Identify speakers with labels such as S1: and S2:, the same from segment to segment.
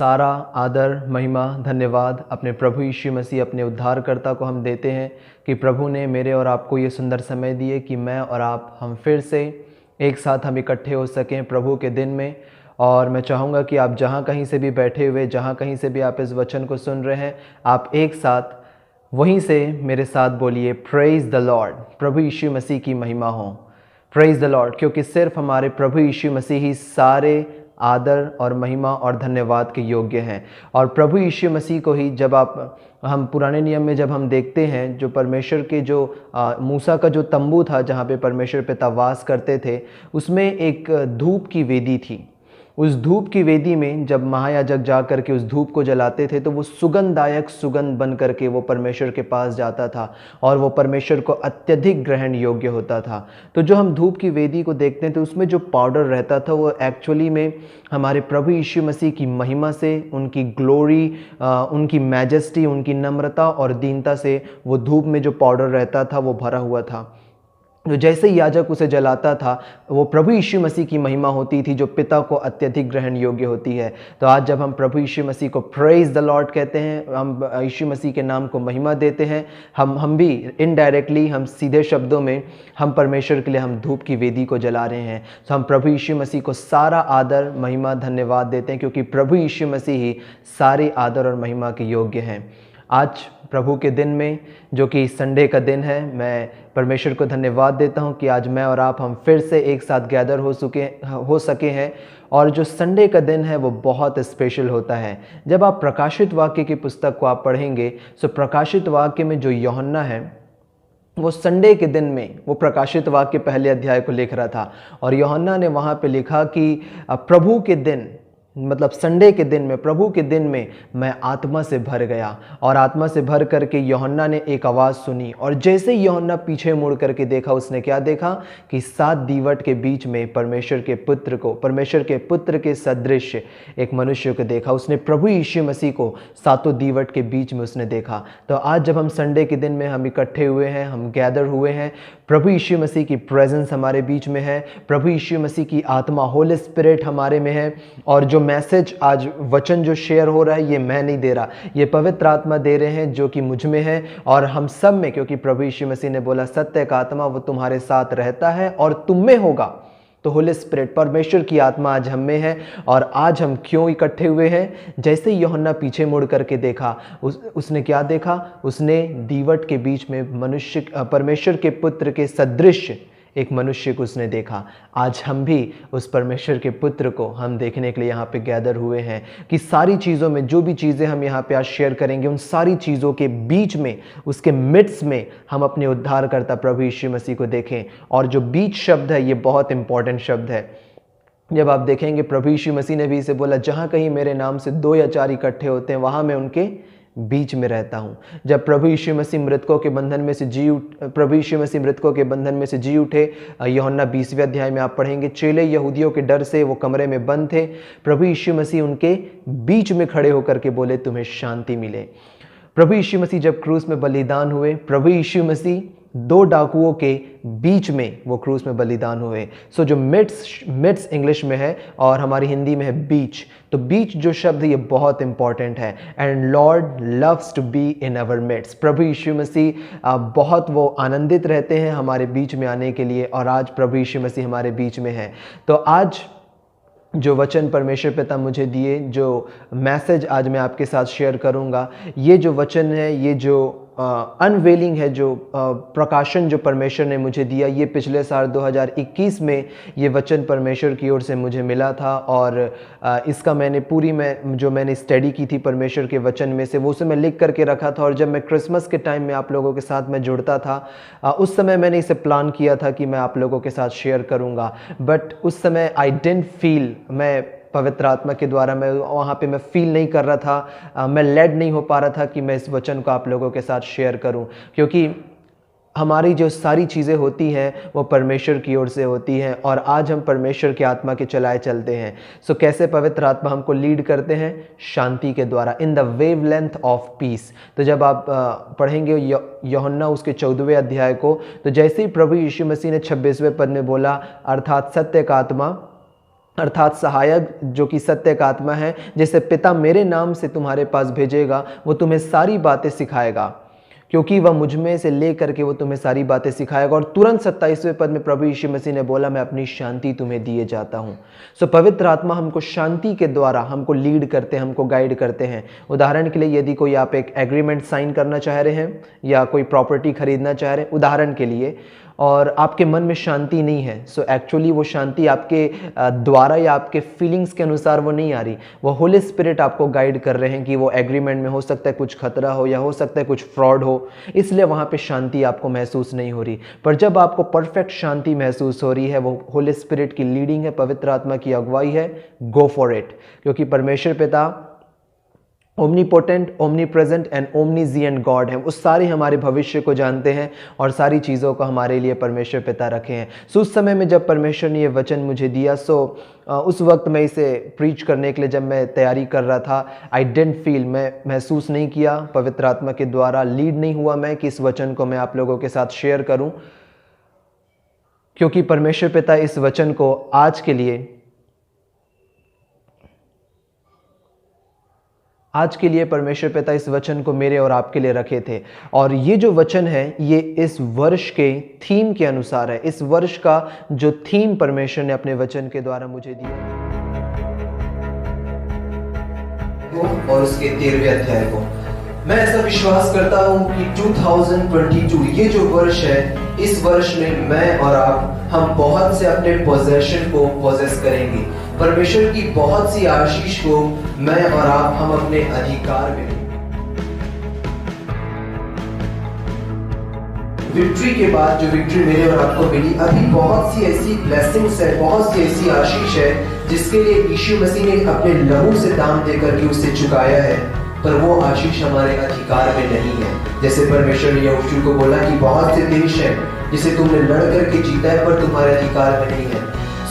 S1: सारा आदर, महिमा, धन्यवाद अपने प्रभु यीशु मसीह अपने उद्धारकर्ता को हम देते हैं कि प्रभु ने मेरे और आपको ये सुंदर समय दिए कि मैं और आप हम फिर से एक साथ हम इकट्ठे हो सकें प्रभु के दिन में। और मैं चाहूँगा कि आप जहाँ कहीं से भी बैठे हुए, जहाँ कहीं से भी आप इस वचन को सुन रहे हैं, आप एक साथ वहीं से मेरे साथ बोलिए, प्रेज़ द लॉर्ड। प्रभु यीशु मसीह की महिमा हो। प्रेज़ द लॉर्ड, क्योंकि सिर्फ हमारे प्रभु यीशु मसीह ही सारे आदर और महिमा और धन्यवाद के योग्य हैं। और प्रभु यीशु मसीह को ही जब हम पुराने नियम में जब हम देखते हैं, जो परमेश्वर के जो मूसा का जो तंबू था जहाँ पे परमेश्वर पिता वास करते थे, उसमें एक धूप की वेदी थी। उस धूप की वेदी में जब महायाजक जा कर के उस धूप को जलाते थे तो वो सुगंधदायक सुगंध बन करके वो परमेश्वर के पास जाता था और वो परमेश्वर को अत्यधिक ग्रहण योग्य होता था। तो जो हम धूप की वेदी को देखते हैं तो उसमें जो पाउडर रहता था वो एक्चुअली में हमारे प्रभु यीशु मसीह की महिमा से, उनकी ग्लोरी, उनकी मैजेस्टी, उनकी नम्रता और दीनता से वो धूप में जो पाउडर रहता था वो भरा हुआ था। तो जैसे ही याजक उसे जलाता था, वो प्रभु यीशु मसीह की महिमा होती थी जो पिता को अत्यधिक ग्रहण योग्य होती है। तो आज जब हम प्रभु यीशु मसीह को प्रेज़ द लॉर्ड कहते हैं, हम यीशु मसीह के नाम को महिमा देते हैं, हम भी इनडायरेक्टली, हम सीधे शब्दों में हम परमेश्वर के लिए हम धूप की वेदी को जला रहे हैं। तो हम प्रभु यीशु मसीह को सारा आदर, महिमा, धन्यवाद देते हैं, क्योंकि प्रभु यीशु मसीह ही सारे आदर और महिमा के योग्य हैं। आज प्रभु के दिन में, जो कि संडे का दिन है, मैं परमेश्वर को धन्यवाद देता हूं कि आज मैं और आप हम फिर से एक साथ गैदर हो सके हैं। और जो संडे का दिन है वो बहुत स्पेशल होता है। जब आप प्रकाशित वाक्य की पुस्तक को आप पढ़ेंगे तो प्रकाशित वाक्य में जो यूहन्ना है वो संडे के दिन में वो प्रकाशित वाक्य पहले अध्याय को लिख रहा था और यूहन्ना ने वहाँ पे लिखा कि प्रभु के दिन, मतलब संडे के दिन में, प्रभु के दिन में मैं आत्मा से भर गया। और आत्मा से भर करके यूहन्ना ने एक आवाज़ सुनी और जैसे ही यूहन्ना पीछे मुड़ करके देखा, उसने क्या देखा कि 7 दीवट के बीच में परमेश्वर के पुत्र के सदृश एक मनुष्य को देखा। उसने प्रभु यीशु मसीह को 7 दीवट के बीच में उसने देखा। तो आज जब हम संडे के दिन में हम इकट्ठे हुए हैं, हम गैदर हुए हैं, प्रभु यीशु मसीह की प्रेजेंस हमारे बीच में है, प्रभु यीशु मसीह की आत्मा, होली स्पिरिट हमारे में है। और जो मैसेज आज वचन जो शेयर हो रहा है, ये मैं नहीं दे रहा, ये पवित्र आत्मा दे रहे हैं जो कि मुझ में है और हम सब में, क्योंकि प्रभु यीशु मसीह ने बोला सत्य का आत्मा वो तुम्हारे साथ रहता है और तुम में होगा। तो होली स्पिरिट, परमेश्वर की आत्मा आज हम में है। और आज हम क्यों इकट्ठे हुए हैं? जैसे यूहन्ना पीछे मुड़ करके देखा, उसने क्या देखा? उसने दीवट के बीच में परमेश्वर के पुत्र के सदृश एक मनुष्य को उसने देखा। आज हम भी उस परमेश्वर के पुत्र को हम देखने के लिए यहाँ पे गैदर हुए हैं कि सारी चीज़ों में, जो भी चीज़ें हम यहाँ पे आज शेयर करेंगे, उन सारी चीज़ों के बीच में, उसके मिड्स में हम अपने उद्धारकर्ता प्रभु यीशु मसीह को देखें। और जो बीच शब्द है ये बहुत इंपॉर्टेंट शब्द है। जब आप देखेंगे प्रभु यीशु मसीह ने भी इसे बोला, जहाँ कहीं मेरे नाम से 2 या 4 इकट्ठे होते हैं वहाँ मैं उनके बीच में रहता हूँ। जब प्रभु यीशु मसीह मृतकों के बंधन में से जी उठे, यूहन्ना 20वें अध्याय में आप पढ़ेंगे, चेले यहूदियों के डर से वो कमरे में बंद थे। प्रभु यीशु मसीह उनके बीच में खड़े होकर के बोले तुम्हें शांति मिले। प्रभु यीशु मसीह जब क्रूस में बलिदान हुए, प्रभु यीशु मसीह 2 डाकुओं के बीच में वो क्रूस में बलिदान हुए। सो जो मिड्स इंग्लिश में है और हमारी हिंदी में है बीच, तो बीच जो शब्द ये बहुत इंपॉर्टेंट है। And lord loves to be in our midst. प्रभु यीशु मसीह बहुत वो आनंदित रहते हैं हमारे बीच में आने के लिए, और आज प्रभु यीशु मसीह हमारे बीच में है। तो आज जो वचन परमेश्वर पिता मुझे दिए, जो मैसेज आज मैं आपके साथ शेयर करूंगा, ये जो वचन है, ये जो अनवेलिंग है, जो प्रकाशन जो परमेश्वर ने मुझे दिया, ये पिछले साल 2021 में ये वचन परमेश्वर की ओर से मुझे मिला था। और इसका मैंने स्टडी की थी परमेश्वर के वचन में से, वो उसे मैं लिख करके रखा था। और जब मैं क्रिसमस के टाइम में आप लोगों के साथ मैं जुड़ता था, उस समय मैंने इसे प्लान किया था कि मैं आप लोगों के साथ शेयर करूँगा। बट उस समय आई डिडंट फील, मैं पवित्र आत्मा के द्वारा मैं वहाँ पे मैं फील नहीं कर रहा था, मैं लेड नहीं हो पा रहा था कि मैं इस वचन को आप लोगों के साथ शेयर करूं, क्योंकि हमारी जो सारी चीज़ें होती हैं वो परमेश्वर की ओर से होती हैं और आज हम परमेश्वर की आत्मा के चलाए चलते हैं। सो कैसे पवित्र आत्मा हमको लीड करते हैं? शांति के द्वारा, in the wavelength of peace. तो जब आप पढ़ेंगे यूहन्ना उसके 14वें अध्याय को, तो जैसे ही प्रभु यीशु मसीह ने 26वें पद में बोला, अर्थात सत्य का आत्मा अर्थात सहायक जो कि सत्य का आत्मा है, जैसे पिता मेरे नाम से तुम्हारे पास भेजेगा, वो तुम्हें सारी बातें सिखाएगा, क्योंकि वह मुझ में से ले करके वो तुम्हें सारी बातें सिखाएगा। और तुरंत 27वें पद में प्रभु यीशु मसीह ने बोला, मैं अपनी शांति तुम्हें दिए जाता हूँ। सो पवित्र आत्मा हमको शांति के द्वारा हमको लीड करते हैं, हमको गाइड करते हैं। उदाहरण के लिए यदि कोई आप एक एग्रीमेंट साइन करना चाह रहे हैं या कोई प्रॉपर्टी खरीदना चाह रहे हैं उदाहरण के लिए, और आपके मन में शांति नहीं है, सो एक्चुअली वो शांति आपके द्वारा या आपके फीलिंग्स के अनुसार वो नहीं आ रही, वो होली स्पिरिट आपको गाइड कर रहे हैं कि वो एग्रीमेंट में हो सकता है कुछ खतरा हो या हो सकता है कुछ फ्रॉड हो, इसलिए वहाँ पे शांति आपको महसूस नहीं हो रही। पर जब आपको परफेक्ट शांति महसूस हो रही है, वो होली स्पिरिट की लीडिंग है, पवित्र आत्मा की अगुवाई है, गो फॉर इट। क्योंकि परमेश्वर पिता ओमनीपोटेंट, ओमनीप्रेजेंट एंड ओमनीजिएंट गॉड है, वो सारे हमारे भविष्य को जानते हैं और सारी चीज़ों को हमारे लिए परमेश्वर पिता रखे हैं। सो उस समय में जब परमेश्वर ने ये वचन मुझे दिया, उस वक्त मैं इसे प्रीच करने के लिए जब मैं तैयारी कर रहा था, आई डिडंट फील, मैं महसूस नहीं किया, पवित्र आत्मा के द्वारा लीड नहीं हुआ मैं कि इस वचन को मैं आप लोगों के साथ शेयर करूं, क्योंकि परमेश्वर पिता इस वचन को आज के लिए परमेश्वर पिता इस वचन को मेरे और आपके लिए रखे थे। और ये जो वचन है ये इस वर्ष के थीम के अनुसार है। इस वर्ष का जो थीम परमेश्वर ने अपने वचन के द्वारा मुझे दिया और उसके 13वें अध्याय को, मैं ऐसा विश्वास करता हूं कि 2022 ये जो वर्ष है, इस वर्ष में मैं और आप हम बहुत से अपने पोजेशन को पोजेस करेंगे। परमेश्वर की बहुत सी आशीष को मैं और आप हम अपने अधिकार में लेंगे। विक्ट्री के बाद जो विक्ट्री मेरे और आपको मिली, अभी बहुत सी ऐसी ब्लेसिंग्स है, बहुत सी ऐसी आशीष है जिसके लिए यीशु मसीह ने अपने लहू से दाम देकर के उसे चुकाया है, पर वो आशीष हमारे अधिकार में नहीं है। जैसे परमेश्वर ने यहोशू को बोला कि बहुत से देश हैं जिसे तुमने लड़ करके जीता है पर तुम्हारे अधिकार में नहीं है।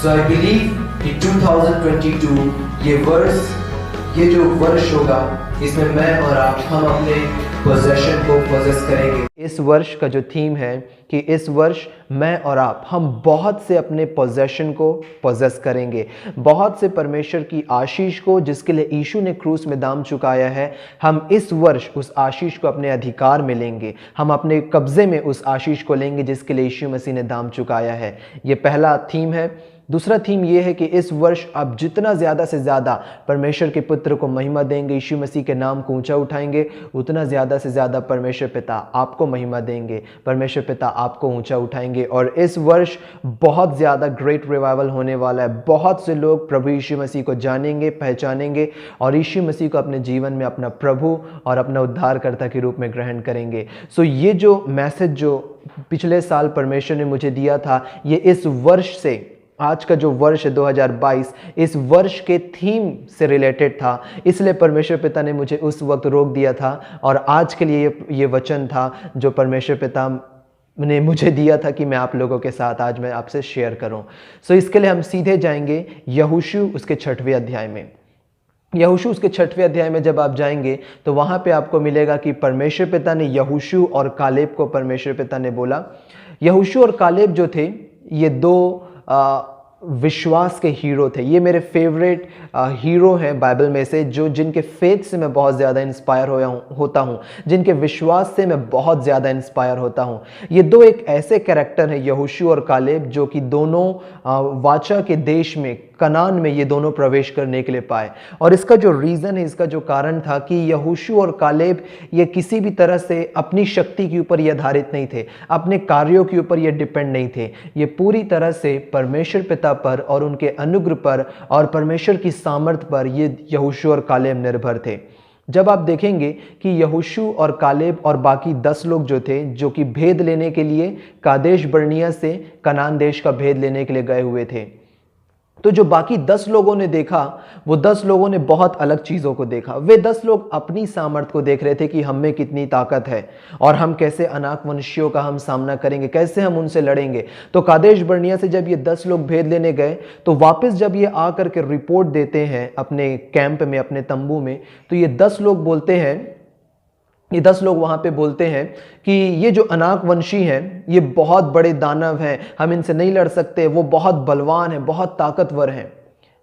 S1: सो आई बिलीव कि 2022 ये जो वर्ष होगा, इसमें मैं और आप हम अपने पोजेशन को पोजेस करेंगे। इस वर्ष का जो थीम है कि इस वर्ष मैं और आप हम बहुत से अपने पोजेशन को पोजेस करेंगे, बहुत से परमेश्वर की आशीष को जिसके लिए यीशु ने क्रूस में दाम चुकाया है, हम इस वर्ष उस आशीष को अपने अधिकार में लेंगे, हम अपने कब्जे में उस आशीष को लेंगे जिसके लिए यीशु मसीह ने दाम चुकाया है। ये पहला थीम है। दूसरा थीम ये है कि इस वर्ष आप जितना ज़्यादा से ज़्यादा परमेश्वर के पुत्र को महिमा देंगे, यीशु मसीह के नाम को ऊंचा उठाएंगे, उतना ज़्यादा से ज़्यादा परमेश्वर पिता आपको महिमा देंगे, परमेश्वर पिता आपको ऊंचा उठाएंगे। और इस वर्ष बहुत ज़्यादा ग्रेट रिवाइवल होने वाला है। बहुत से लोग प्रभु यीशु मसीह को जानेंगे, पहचानेंगे और यीशु मसीह को अपने जीवन में अपना प्रभु और अपना उद्धारकर्ता के रूप में ग्रहण करेंगे। सो ये जो मैसेज जो पिछले साल परमेश्वर ने मुझे दिया था, ये इस वर्ष से, आज का जो वर्ष है 2022, इस वर्ष के थीम से रिलेटेड था, इसलिए परमेश्वर पिता ने मुझे उस वक्त रोक दिया था और आज के लिए ये वचन था जो परमेश्वर पिता ने मुझे दिया था कि मैं आप लोगों के साथ आज मैं आपसे शेयर करूं। सो इसके लिए हम सीधे जाएंगे यहोशू उसके 6वें अध्याय में। यहोशू उसके 6वें अध्याय में जब आप जाएंगे तो वहाँ पे आपको मिलेगा कि परमेश्वर पिता ने यहोशू और कालेब को परमेश्वर पिता ने बोला। यहोशू और कालेब जो थे, ये दो विश्वास के हीरो थे। ये मेरे फेवरेट हीरो हैं बाइबल में से, जो जिनके फेथ से मैं बहुत ज़्यादा इंस्पायर होता हूँ, जिनके विश्वास से मैं बहुत ज़्यादा इंस्पायर होता हूँ। ये दो एक ऐसे कैरेक्टर हैं यहोशू और कालेब, जो कि दोनों वाचा के देश में, कनान में ये दोनों प्रवेश करने के लिए पाए। और इसका जो रीज़न है, इसका जो कारण था कि यहोशू और कालेब ये किसी भी तरह से अपनी शक्ति के ऊपर ये आधारित नहीं थे, अपने कार्यों के ऊपर ये डिपेंड नहीं थे। ये पूरी तरह से परमेश्वर पिता पर और उनके अनुग्रह पर और परमेश्वर की सामर्थ पर ये यहोशू और कालेब निर्भर थे। जब आप देखेंगे कि यहोशू और कालेब और बाकी 10 लोग जो थे, जो कि भेद लेने के लिए कादेश बर्निया से कनान देश का भेद लेने के लिए गए हुए थे, तो जो बाकी 10 लोगों ने देखा, वो 10 लोगों ने बहुत अलग चीज़ों को देखा। वे 10 लोग अपनी सामर्थ्य को देख रहे थे कि हम में कितनी ताकत है और हम कैसे अनाक वंशियों का हम सामना करेंगे, कैसे हम उनसे लड़ेंगे। तो कादेश बर्निया से जब ये 10 लोग भेद लेने गए, तो वापस जब ये आकर के रिपोर्ट देते हैं अपने कैंप में, अपने तंबू में, तो ये 10 लोग बोलते हैं, ये 10 लोग वहाँ पे बोलते हैं कि ये जो अनाक वंशी हैं, ये बहुत बड़े दानव हैं, हम इनसे नहीं लड़ सकते, वो बहुत बलवान हैं, बहुत ताकतवर हैं।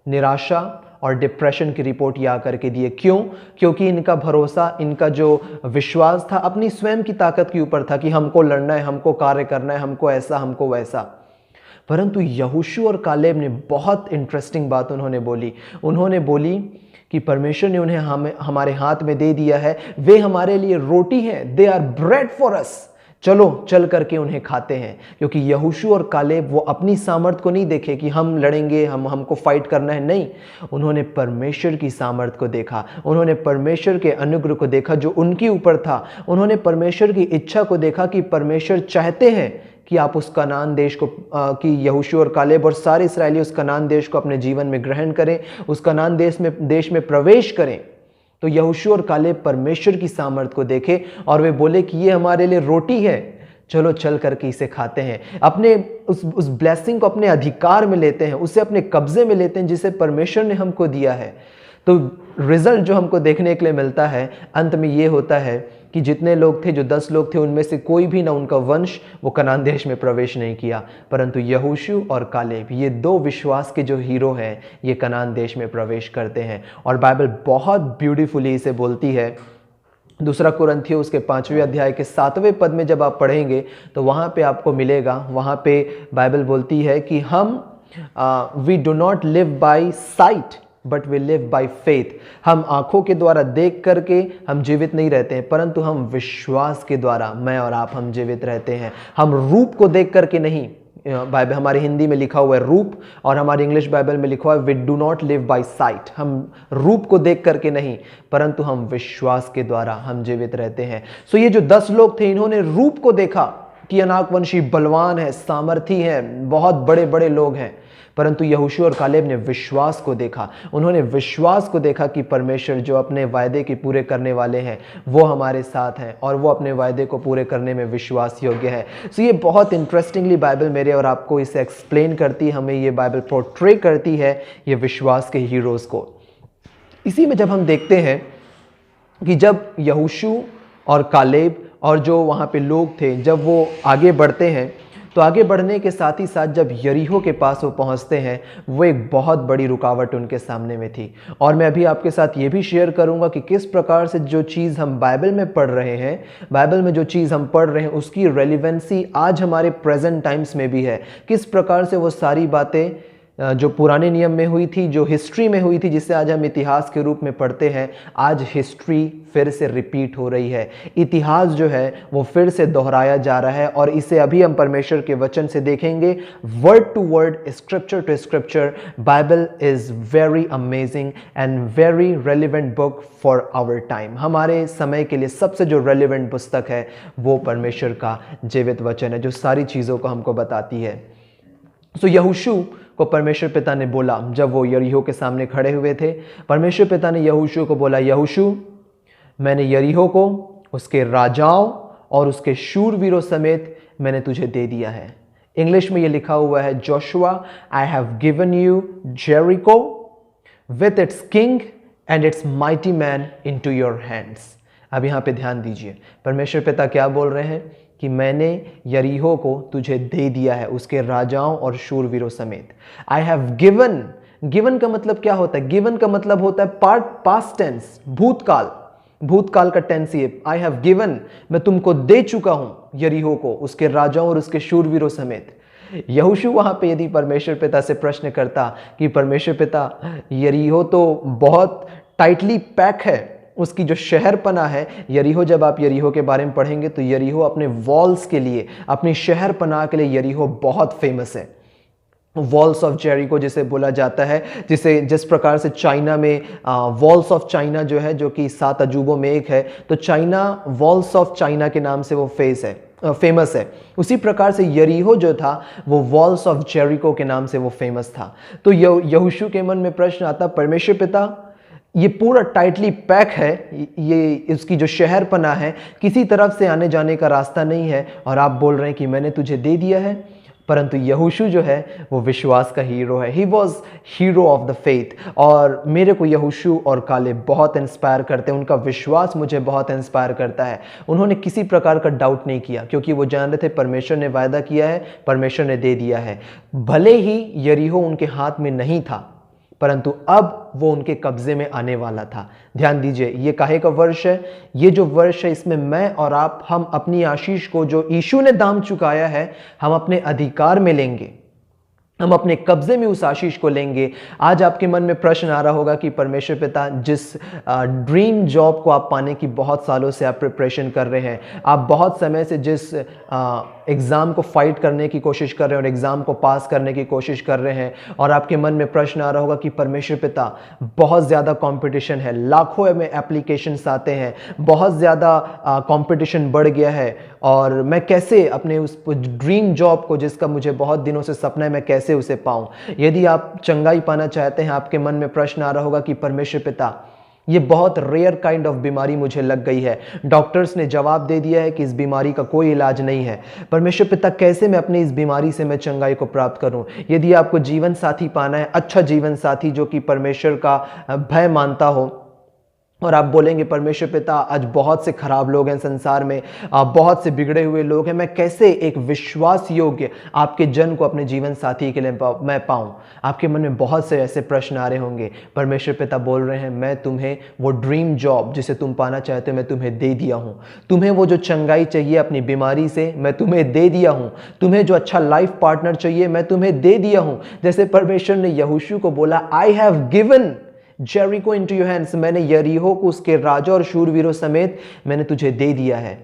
S1: निराशा और डिप्रेशन की रिपोर्ट ये आकर के दिए। क्यों? क्योंकि इनका भरोसा, इनका जो विश्वास था अपनी स्वयं की ताकत के ऊपर था कि हमको लड़ना है, हमको कार्य करना है, हमको ऐसा, हमको वैसा। परंतु यहोशू और कालेब ने बहुत इंटरेस्टिंग बात उन्होंने बोली। उन्होंने बोली कि परमेश्वर ने उन्हें हमारे हाथ में दे दिया है, वे हमारे लिए रोटी हैं, they are bread for us. चलो चल करके उन्हें खाते हैं। क्योंकि यहोशू और कालेब वो अपनी सामर्थ को नहीं देखे कि हम लड़ेंगे, हमको फाइट करना है, नहीं। उन्होंने परमेश्वर की सामर्थ को देखा, उन्होंने परमेश्वर के अनुग्रह को देखा जो उनके ऊपर था। उन्होंने परमेश्वर की इच्छा को देखा कि परमेश्वर चाहते हैं कि आप उस कनान देश को कि यहोशू और कालेब और सारे इस्राएली उस कनान देश को अपने जीवन में ग्रहण करें, उस कनान देश में प्रवेश करें। तो यहोशू और कालेब परमेश्वर की सामर्थ को देखे और वे बोले कि ये हमारे लिए रोटी है, चलो चल करके इसे खाते हैं। अपने उस ब्लेसिंग को अपने अधिकार में लेते हैं, उसे अपने कब्जे में लेते हैं जिसे परमेश्वर ने हमको दिया है। तो रिजल्ट जो हमको देखने के लिए मिलता है अंत में ये होता है कि जितने लोग थे, जो 10 लोग थे, उनमें से कोई भी ना उनका वंश वो कनान देश में प्रवेश नहीं किया, परंतु यहोशू और कालेब ये 2 विश्वास के जो हीरो हैं ये कनान देश में प्रवेश करते हैं। और बाइबल बहुत ब्यूटीफुली इसे बोलती है। दूसरा कुरिन्थियों उसके 5वें अध्याय के 7वें पद में जब आप पढ़ेंगे तो वहाँ पे आपको मिलेगा, वहाँ पे बाइबल बोलती है कि हम we do not live by sight but we live by faith. हम आंखों के द्वारा देख करके हम जीवित नहीं रहते हैं, परंतु हम विश्वास के द्वारा, मैं और आप, हम जीवित रहते हैं। हम रूप को देख करके नहीं, बाइबल हमारी हिंदी में लिखा हुआ है रूप और हमारी इंग्लिश बाइबल में लिखा हुआ है we do not live by sight. हम रूप को देख करके नहीं, परंतु हम विश्वास के द्वारा हम जीवित रहते हैं। सो ये जो 10 लोग थे, इन्होंने रूप को देखा कि अनाकवंशी बलवान है, सामर्थी है, बहुत बड़े बड़े लोग हैं, परंतु यहोशू और कालेब ने विश्वास को देखा। उन्होंने विश्वास को देखा कि परमेश्वर जो अपने वायदे के पूरे करने वाले हैं वो हमारे साथ हैं और वो अपने वायदे को पूरे करने में विश्वास योग्य है। सो ये बहुत इंटरेस्टिंगली बाइबल मेरे और आपको इसे एक्सप्लेन करती, हमें ये बाइबल पोर्ट्रे करती है ये विश्वास के हीरोज़ को। इसी में जब हम देखते हैं कि जब यहोशू और कालेब और जो वहाँ पे लोग थे, जब वो आगे बढ़ते हैं तो आगे बढ़ने के साथ ही साथ जब यरीहो के पास वो पहुंचते हैं, वो एक बहुत बड़ी रुकावट उनके सामने में थी। और मैं अभी आपके साथ ये भी शेयर करूंगा कि किस प्रकार से जो चीज़ हम बाइबल में पढ़ रहे हैं, बाइबल में जो चीज़ हम पढ़ रहे हैं उसकी रेलिवेंसी आज हमारे प्रेजेंट टाइम्स में भी है। किस प्रकार से वो सारी बातें जो पुराने नियम में हुई थी, जो हिस्ट्री में हुई थी, जिसे आज हम इतिहास के रूप में पढ़ते हैं, आज हिस्ट्री फिर से रिपीट हो रही है। इतिहास जो है वो फिर से दोहराया जा रहा है और इसे अभी हम परमेश्वर के वचन से देखेंगे, word to word, scripture to scripture. Bible is very amazing and very relevant book for our time. हमारे समय के लिए सबसे जो रेलिवेंट पुस्तक है वो परमेश्वर का जीवित वचन है, जो सारी चीज़ों को हमको बताती है। सो यहोशू को परमेश्वर पिता ने बोला, जब वो यरीहो के सामने खड़े हुए थे, परमेश्वर पिता ने यहोशू को बोला, यहोशू, मैंने यरीहो को, उसके राजाओं और उसके शूरवीरों समेत मैंने तुझे दे दिया है। इंग्लिश में ये लिखा हुआ है, Joshua, I have given you Jericho with its king and its mighty man into your hands. अब यहाँ पे ध्यान दीजिए, परमेश्वर पिता क्या बोल रहे हैं कि मैंने यरीहो को तुझे दे दिया है, उसके राजाओं और शूरवीरों समेत। आई हैव गिवन, गिवन का मतलब क्या होता है? गिवन का मतलब होता है पास्ट टेंस, भूतकाल, भूतकाल का टेंस ये। आई हैव गिवन, मैं तुमको दे चुका हूं यरीहो को, उसके राजाओं और उसके शूरवीरों समेत। यहोशू वहां पे यदि परमेश्वर पिता से प्रश्न करता कि परमेश्वर पिता, यरीहो तो बहुत टाइटली पैक है, उसकी जो शहरपना है यरीहो, जब आप यरीहो के बारे में पढ़ेंगे तो यरीहो अपने वॉल्स के लिए, अपनी शहरपना के लिए यरीहो बहुत फेमस है। वॉल्स ऑफ जेरिको जिसे बोला जाता है, जिस प्रकार से चाइना में वॉल्स ऑफ चाइना जो है, जो कि 7 अजूबों में एक है, तो चाइना वॉल्स ऑफ चाइना के नाम से वो फेमस है। उसी प्रकार से यरीहो जो था वो वॉल्स ऑफ जेरिको के नाम से वो फेमस था। तो यहोशू के मन में प्रश्न आता, परमेश्वर पिता, ये पूरा टाइटली पैक है, ये इसकी जो शहरपना है, किसी तरफ से आने जाने का रास्ता नहीं है, और आप बोल रहे हैं कि मैंने तुझे दे दिया है। परंतु यहोशू जो है वो विश्वास का हीरो है, he was hero of the faith. और मेरे को यहोशू और कालेब बहुत इंस्पायर करते हैं, उनका विश्वास मुझे बहुत इंस्पायर करता है। उन्होंने किसी प्रकार का डाउट नहीं किया, क्योंकि वो जान रहे थे परमेश्वर ने वायदा किया है, परमेश्वर ने दे दिया है। भले ही यरीहो उनके हाथ में नहीं था, परंतु अब वो उनके कब्जे में आने वाला था। ध्यान दीजिए, ये काहे का वर्ष है? ये जो वर्ष है इसमें मैं और आप, हम अपनी आशीष को जो यीशु ने दाम चुकाया है, हम अपने अधिकार में लेंगे, हम अपने कब्जे में उस आशीष को लेंगे। आज आपके मन में प्रश्न आ रहा होगा कि परमेश्वर पिता, जिस ड्रीम जॉब को आप पाने की बहुत सालों से आप प्रिपरेशन कर रहे हैं, आप बहुत समय से जिस एग्ज़ाम को फाइट करने की कोशिश कर रहे हैं और एग्ज़ाम को पास करने की कोशिश कर रहे हैं, और आपके मन में प्रश्न आ रहा होगा कि परमेश्वर पिता, बहुत ज़्यादा कंपटीशन है, लाखों में एप्लीकेशंस आते हैं, बहुत ज़्यादा कंपटीशन बढ़ गया है, और मैं कैसे अपने उस ड्रीम जॉब को, जिसका मुझे बहुत दिनों से सपना है, मैं कैसे उसे पाऊं? यदि आप चंगाई पाना चाहते हैं, आपके मन में प्रश्न आ रहा होगा कि परमेश्वर पिता, ये बहुत रेयर काइंड ऑफ बीमारी मुझे लग गई है, डॉक्टर्स ने जवाब दे दिया है कि इस बीमारी का कोई इलाज नहीं है। परमेश्वर पिता, कैसे मैं अपनी इस बीमारी से मैं चंगाई को प्राप्त करूं? यदि आपको जीवन साथी पाना है, अच्छा जीवन साथी जो कि परमेश्वर का भय मानता हो, और आप बोलेंगे परमेश्वर पिता, आज बहुत से खराब लोग हैं संसार में, बहुत से बिगड़े हुए लोग हैं, मैं कैसे एक विश्वास योग्य आपके जन को अपने जीवन साथी के लिए मैं पाऊं? आपके मन में बहुत से ऐसे प्रश्न आ रहे होंगे। परमेश्वर पिता बोल रहे हैं, मैं तुम्हें वो ड्रीम जॉब जिसे तुम पाना चाहते हो, मैं तुम्हें दे दिया हूं। तुम्हें वो जो चंगाई चाहिए अपनी बीमारी से, मैं तुम्हें दे दिया हूं। तुम्हें जो अच्छा लाइफ पार्टनर चाहिए, मैं तुम्हें दे दिया हूं। जैसे परमेश्वर ने यहोशू को बोला, I have given Jericho into your hands, मैंने यरीहो को उसके राजा और शूरवीरों समेत मैंने तुझे दे दिया है।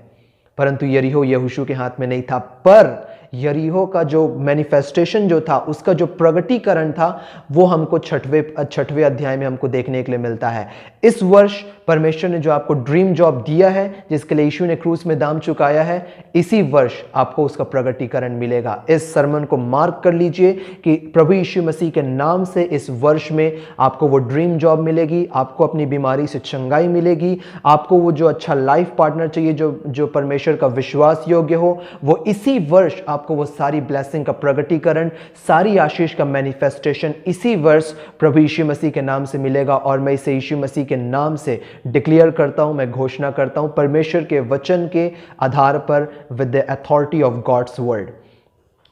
S1: परंतु यरीहो यहोशू के हाथ में नहीं था, पर यरीहो का जो मैनिफेस्टेशन जो था, उसका जो प्रगटीकरण था, वो हमको छठवें अध्याय में हमको देखने के लिए मिलता है। इस वर्ष परमेश्वर ने जो आपको ड्रीम जॉब दिया है, जिसके लिए यीशु ने क्रूस में दाम चुकाया है, इसी वर्ष आपको उसका प्रगटीकरण मिलेगा। इस सरमन को मार्क कर लीजिए कि प्रभु यीशु मसीह के नाम से इस वर्ष में आपको वो ड्रीम जॉब मिलेगी, आपको अपनी बीमारी से चंगाई मिलेगी, आपको वो जो अच्छा लाइफ पार्टनर चाहिए, जो परमेश्वर का विश्वास योग्य हो, वो इसी वर्ष आपको वो सारी ब्लेसिंग का प्रगटीकरण, सारी आशीष का मैनिफेस्टेशन इसी वर्ष प्रभु यीशु मसीह के नाम से मिलेगा। और मैं इसे यीशु मसीह के नाम से डिक्लेयर करता हूं, मैं घोषणा करता हूं, परमेश्वर के वचन के आधार पर, with the authority of God's word.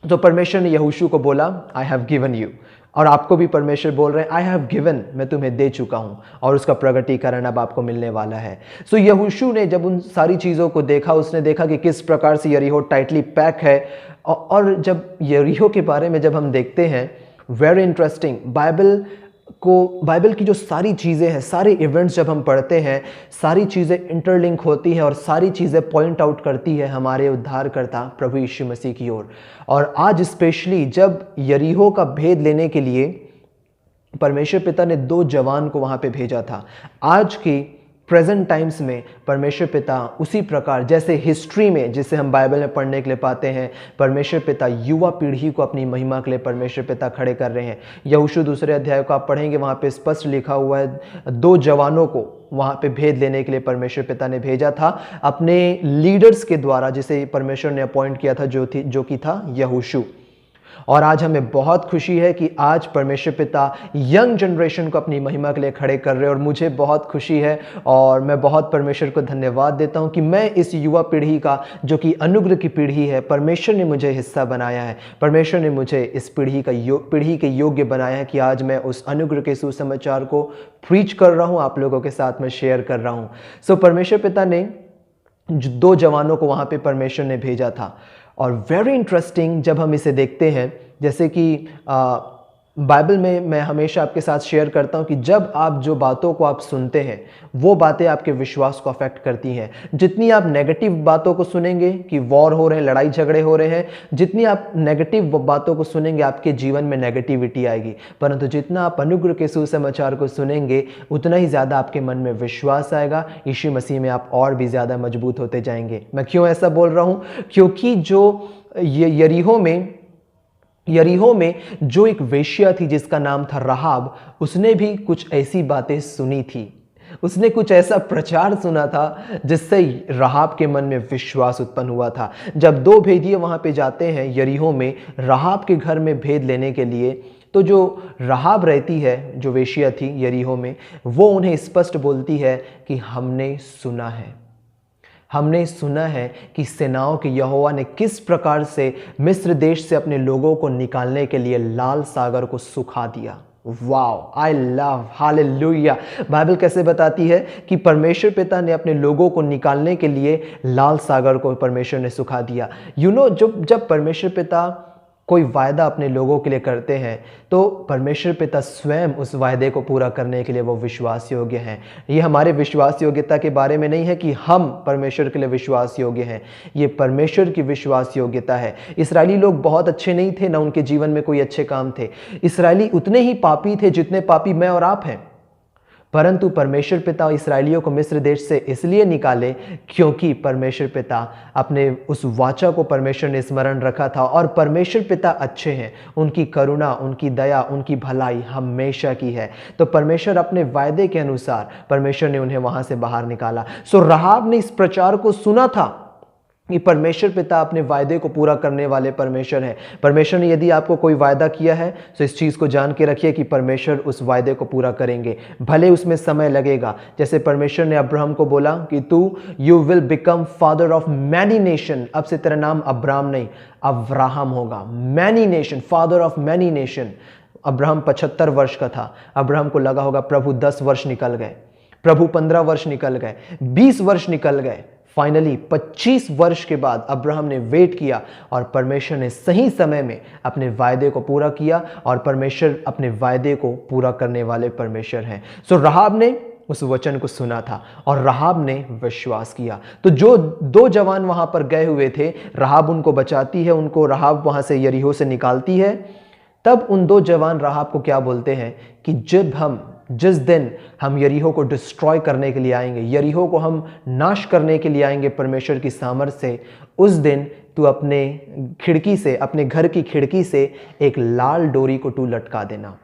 S1: तो परमेश्वर ने यहोशू को बोला, आई हैव गिवन यू, और आपको भी परमेश्वर बोल रहे हैं, आई हैव गिवन, मैं तुम्हें दे चुका हूं, और उसका प्रगटीकरण अब आपको मिलने वाला है। सो यहोशू ने जब उन सारी चीज़ों को देखा, उसने देखा कि किस प्रकार से यरीहो टाइटली पैक है, और जब यरीहो के बारे में जब हम देखते हैं, वेरी इंटरेस्टिंग, बाइबल की जो सारी चीज़ें हैं, सारे इवेंट्स जब हम पढ़ते हैं, सारी चीज़ें इंटरलिंक होती हैं और सारी चीज़ें पॉइंट आउट करती है हमारे उद्धारकर्ता प्रभु यीशु मसीह की ओर। और आज स्पेशली जब यरीहो का भेद लेने के लिए परमेश्वर पिता ने 2 जवान को वहाँ पे भेजा था, आज की प्रेजेंट टाइम्स में परमेश्वर पिता उसी प्रकार, जैसे हिस्ट्री में जिसे हम बाइबल में पढ़ने के लिए पाते हैं, परमेश्वर पिता युवा पीढ़ी को अपनी महिमा के लिए परमेश्वर पिता खड़े कर रहे हैं। यहोशू 2 अध्याय को आप पढ़ेंगे, वहाँ पे स्पष्ट लिखा हुआ है, 2 जवानों को वहाँ पे भेद लेने के लिए परमेश्वर पिता ने भेजा था अपने लीडर्स के द्वारा, जिसे परमेश्वर ने अपॉइंट किया था, जो कि था यहोशू। और आज हमें बहुत खुशी है कि आज परमेश्वर पिता यंग जनरेशन को अपनी महिमा के लिए खड़े कर रहे हैं, और मुझे बहुत खुशी है और मैं बहुत परमेश्वर को धन्यवाद देता हूं कि मैं इस युवा पीढ़ी का, जो कि अनुग्रह की पीढ़ी है, परमेश्वर ने मुझे हिस्सा बनाया है। परमेश्वर ने मुझे इस पीढ़ी के योग्य बनाया है कि आज मैं उस अनुग्रह के सुसमाचार को प्रीच कर रहा हूं, आप लोगों के साथ में शेयर कर रहा हूं। सो परमेश्वर पिता ने 2 जवानों को वहाँ पे परमेश्वर ने भेजा था, और वेरी इंटरेस्टिंग जब हम इसे देखते हैं, जैसे कि बाइबल में मैं हमेशा आपके साथ शेयर करता हूं कि जब आप जो बातों को आप सुनते हैं, वो बातें आपके विश्वास को अफेक्ट करती हैं। जितनी आप नेगेटिव बातों को सुनेंगे कि वॉर हो रहे हैं, लड़ाई झगड़े हो रहे हैं, जितनी आप नेगेटिव बातों को सुनेंगे, आपके जीवन में नेगेटिविटी आएगी। परंतु जितना आप अनुग्रह के सुसमाचार को सुनेंगे, उतना ही ज़्यादा आपके मन में विश्वास आएगा, यीशु मसीह में आप और भी ज़्यादा मजबूत होते जाएंगे। मैं क्यों ऐसा बोल रहा हूँ? क्योंकि जो यरीहो में जो एक वेश्या थी जिसका नाम था राहाब, उसने भी कुछ ऐसी बातें सुनी थी, उसने कुछ ऐसा प्रचार सुना था जिससे राहाब के मन में विश्वास उत्पन्न हुआ था। जब 2 भेदिए वहां पे जाते हैं यरीहो में राहाब के घर में भेद लेने के लिए, तो जो राहाब रहती है, जो वेश्या थी यरीहो में, वो उन्हें स्पष्ट बोलती है कि हमने सुना है कि सेनाओं के यहोवा ने किस प्रकार से मिस्र देश से अपने लोगों को निकालने के लिए लाल सागर को सुखा दिया। Wow, I love, hallelujah. Bible कैसे बताती है कि परमेश्वर पिता ने अपने लोगों को निकालने के लिए लाल सागर को परमेश्वर ने सुखा दिया। जब परमेश्वर पिता कोई वायदा अपने लोगों के लिए करते हैं तो परमेश्वर पिता स्वयं उस वायदे को पूरा करने के लिए वो विश्वास योग्य हैं। ये हमारे विश्वास योग्यता के बारे में नहीं है कि हम परमेश्वर के लिए विश्वास योग्य हैं, ये परमेश्वर की विश्वास योग्यता है। इस्राएली लोग बहुत अच्छे नहीं थे, ना उनके जीवन में कोई अच्छे काम थे। इस्राएली उतने ही पापी थे जितने पापी मैं और आप हैं, परंतु परमेश्वर पिता इस्राएलियों को मिस्र देश से इसलिए निकाले क्योंकि परमेश्वर पिता अपने उस वाचा को परमेश्वर ने स्मरण रखा था। और परमेश्वर पिता अच्छे हैं, उनकी करुणा, उनकी दया, उनकी भलाई हमेशा की है। तो परमेश्वर अपने वायदे के अनुसार परमेश्वर ने उन्हें वहां से बाहर निकाला। सो राहाब ने इस प्रचार को सुना था कि परमेश्वर पिता अपने वायदे को पूरा करने वाले परमेश्वर है। परमेश्वर ने यदि आपको कोई वायदा किया है तो इस चीज़ को जान के रखिए कि परमेश्वर उस वायदे को पूरा करेंगे, भले उसमें समय लगेगा। जैसे परमेश्वर ने अब्राहम को बोला कि तू you will become father of many nation, अब से तेरा नाम अब्राहम नहीं अब्राहम होगा। Many nation, father of many nation. Abraham 75 वर्ष का था। अब्राहम को लगा होगा प्रभु 10 वर्ष निकल गए, प्रभु 15 वर्ष निकल गए, 20 वर्ष निकल गए। फाइनली 25 वर्ष के बाद अब्राहम ने वेट किया और परमेश्वर ने सही समय में अपने वायदे को पूरा किया। और परमेश्वर अपने वायदे को पूरा करने वाले परमेश्वर हैं। सो राहाब ने उस वचन को सुना था और राहाब ने विश्वास किया। तो जो 2 जवान वहां पर गए हुए थे, राहाब उनको बचाती है, उनको राहाब वहां से यरीहो से निकालती है। तब उन 2 जवान राहाब को क्या बोलते हैं कि जिस दिन हम यरीहो को डिस्ट्रॉय करने के लिए आएंगे, यरीहो को हम नाश करने के लिए आएंगे परमेश्वर की सामर्थ से, उस दिन तू अपने खिड़की से, अपने घर की खिड़की से एक लाल डोरी को तू लटका देना,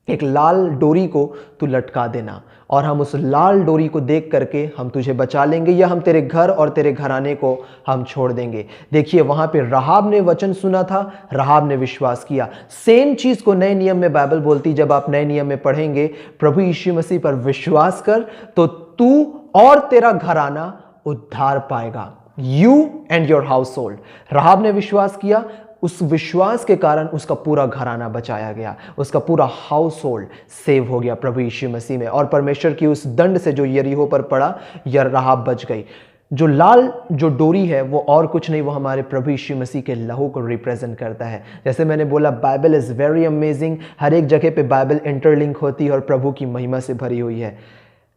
S1: एक लाल डोरी को तू लटका देना और हम उस लाल डोरी को देख करके हम तुझे बचा लेंगे या हम तेरे घर और तेरे घराने को हम छोड़ देंगे। देखिए वहां पे राहाब ने वचन सुना था, राहाब ने विश्वास किया। सेम चीज को नए नियम में बाइबल बोलती, जब आप नए नियम में पढ़ेंगे प्रभु यीशु मसीह पर विश्वास कर तो तू और तेरा घराना उद्धार पाएगा, you and your household. राहाब ने विश्वास किया, उस विश्वास के कारण उसका पूरा घराना बचाया गया, उसका पूरा हाउस होल्ड सेव हो गया प्रभु यीशु मसीह में। और परमेश्वर की उस दंड से जो यरीहो पर पड़ा, यह राहाब बच गई। जो लाल जो डोरी है वो और कुछ नहीं, वो हमारे प्रभु यीशु मसीह के लहू को रिप्रेजेंट करता है। जैसे मैंने बोला बाइबल इज़ वेरी अमेजिंग, हर एक जगह पे बाइबल इंटरलिंक होती है और प्रभु की महिमा से भरी हुई है।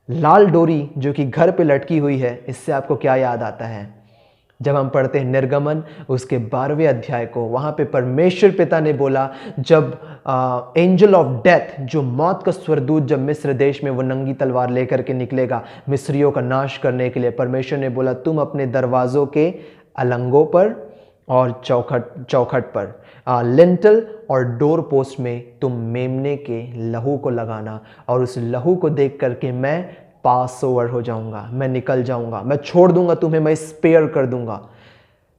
S1: लाल डोरी जो कि घर पे लटकी हुई है, इससे आपको क्या याद आता है? जब हम पढ़ते हैं निर्गमन उसके 12वें अध्याय को, वहाँ पे परमेश्वर पिता ने बोला, जब एंजल ऑफ डेथ, जो मौत का स्वरदूत जब मिस्र देश में वो नंगी तलवार लेकर के निकलेगा मिस्रियों का नाश करने के लिए, परमेश्वर ने बोला तुम अपने दरवाज़ों के अलंगों पर और चौखट पर, लिंटल और डोर पोस्ट में तुम मेमने के लहू को लगाना और उस लहू को देख करके मैं पास ओवर हो जाऊंगा, मैं निकल जाऊंगा, मैं छोड़ दूंगा तुम्हें, मैं स्पेयर कर दूंगा।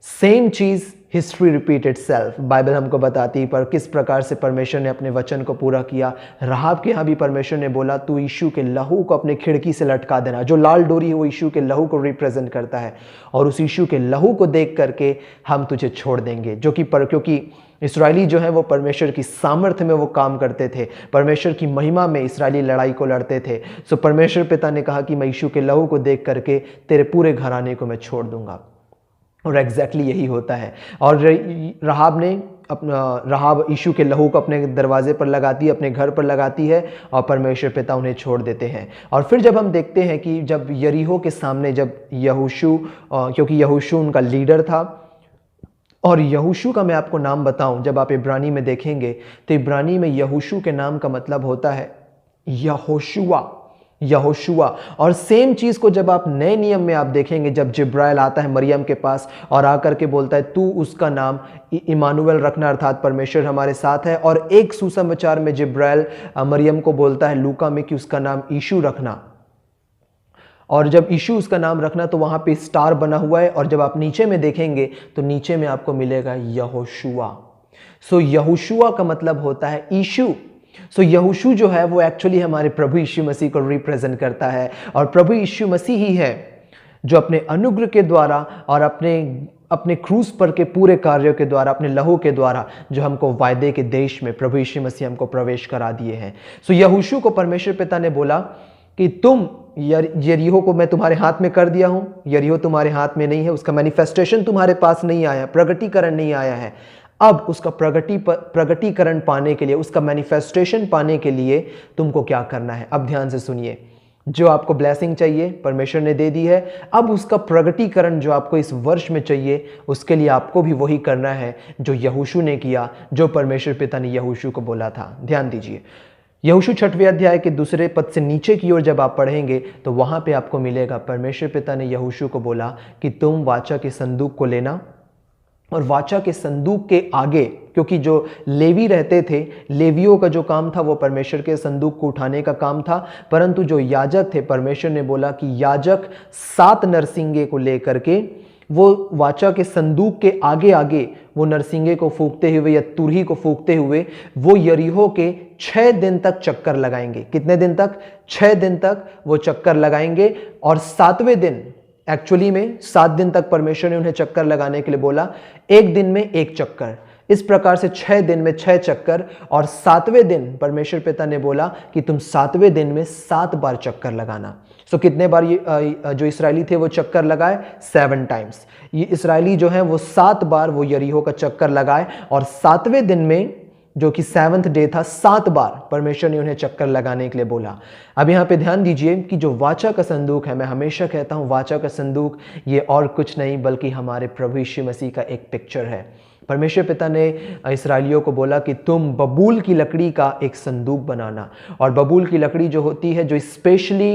S1: सेम चीज हिस्ट्री रिपीट इटसेल्फ, बाइबल हमको बताती है पर किस प्रकार से परमेश्वर ने अपने वचन को पूरा किया। राहाब के यहाँ भी परमेश्वर ने बोला तू यीशु के लहू को अपने खिड़की से लटका देना। जो लाल डोरी है वो यीशु के लहू को रिप्रेजेंट करता है और उस यीशु के लहू को देख करके हम तुझे छोड़ देंगे। क्योंकि इस्राएली जो है वो परमेश्वर की सामर्थ्य में वो काम करते थे, परमेश्वर की महिमा में इस्राएली लड़ाई को लड़ते थे। सो परमेश्वर पिता ने कहा कि मैं यीशु के लहू को देख करके तेरे पूरे घराने को मैं छोड़ दूंगा। और एग्जैक्टली यही होता है। और राहाब यीशु के लहू को अपने दरवाजे पर लगाती है, अपने घर पर लगाती है और परमेश्वर पिता उन्हें छोड़ देते हैं। और फिर जब हम देखते हैं कि जब यरीहो के सामने जब यहोशू, क्योंकि यहोशू उनका लीडर था, और यहोशू का मैं आपको नाम बताऊं, जब आप इब्रानी में देखेंगे तो इब्रानी में यहोशू के नाम का मतलब होता है यहोशुआ। और सेम चीज को जब आप नए नियम में आप देखेंगे, जब जिब्राइल आता है मरियम के पास और आकर के बोलता है तू उसका नाम इमानुएल रखना, अर्थात परमेश्वर हमारे साथ है। और एक सुसमाचार में जिब्राइल मरियम को बोलता है लूका में कि उसका नाम यीशु रखना। और जब यीशु उसका नाम रखना तो वहां पे स्टार बना हुआ है और जब आप नीचे में देखेंगे तो नीचे में आपको मिलेगा यहोशुआ। सो यहोशुआ का मतलब होता है यीशु। सो यहोशू जो है वो एक्चुअली हमारे प्रभु यीशु मसीह को रिप्रेजेंट करता है और प्रभु यीशु मसीह ही है जो अपने अनुग्रह के द्वारा और अपने क्रूस पर के पूरे कार्यों के द्वारा, अपने लहू के द्वारा जो हमको वायदे के देश में प्रभु यीशु मसीह हमको प्रवेश करा दिए हैं। सो यहोशू को परमेश्वर पिता ने बोला कि तुम यरीहो को मैं तुम्हारे हाथ में कर दिया हूं, यरीहो तुम्हारे हाथ में नहीं है, उसका मैनिफेस्टेशन तुम्हारे पास नहीं आया, प्रगटीकरण नहीं आया है। अब उसका प्रगटीकरण पाने के लिए, उसका मैनिफेस्टेशन पाने के लिए तुमको क्या करना है? अब ध्यान से सुनिए, जो आपको ब्लेसिंग चाहिए परमेश्वर ने दे दी है, अब उसका प्रगटीकरण जो आपको इस वर्ष में चाहिए, उसके लिए आपको भी वही करना है जो यहोशू ने किया, जो परमेश्वर पिता ने यहोशू को बोला था। ध्यान दीजिए, यहोशू 6वें अध्याय के 2 पद से नीचे की ओर जब आप पढ़ेंगे तो वहां पे आपको मिलेगा, परमेश्वर पिता ने यहोशू को बोला कि तुम वाचा के संदूक को लेना, और वाचा के संदूक के आगे, क्योंकि जो लेवी रहते थे, लेवियों का जो काम था वो परमेश्वर के संदूक को उठाने का काम था, परंतु जो याजक थे, परमेश्वर ने बोला कि याजक 7 नरसिंगे को लेकर के वो वाचा के संदूक के आगे आगे वो नरसिंगे को फूंकते हुए या तुरही को फूंकते हुए वो यरीहो के 6 दिन तक चक्कर लगाएंगे। कितने दिन तक? 6 दिन तक वो चक्कर लगाएंगे, और 7वें दिन, एक्चुअली में 7 दिन तक परमेश्वर ने उन्हें चक्कर लगाने के लिए बोला, एक दिन में 1 चक्कर, इस प्रकार से 6 दिन में 6 चक्कर, और 7वें दिन परमेश्वर पिता ने बोला कि तुम 7वें दिन में 7 बार चक्कर लगाना। सो कितने बार ये जो इस्राएली थे वो चक्कर लगाए? 7 टाइम्स। ये इस्राएली जो है वो 7 बार वो यरीहो का चक्कर लगाए, और 7वें दिन में जो कि 7th डे था, 7 बार परमेश्वर ने उन्हें चक्कर लगाने के लिए बोला। अब यहाँ पे ध्यान दीजिए कि जो वाचा का संदूक है, मैं हमेशा कहता हूँ वाचा का संदूक ये और कुछ नहीं बल्कि हमारे प्रभु यीशु मसीह का एक पिक्चर है। परमेश्वर पिता ने इस्राएलियों को बोला कि तुम बबूल की लकड़ी का एक संदूक बनाना, और बबूल की लकड़ी जो होती है, जो स्पेशली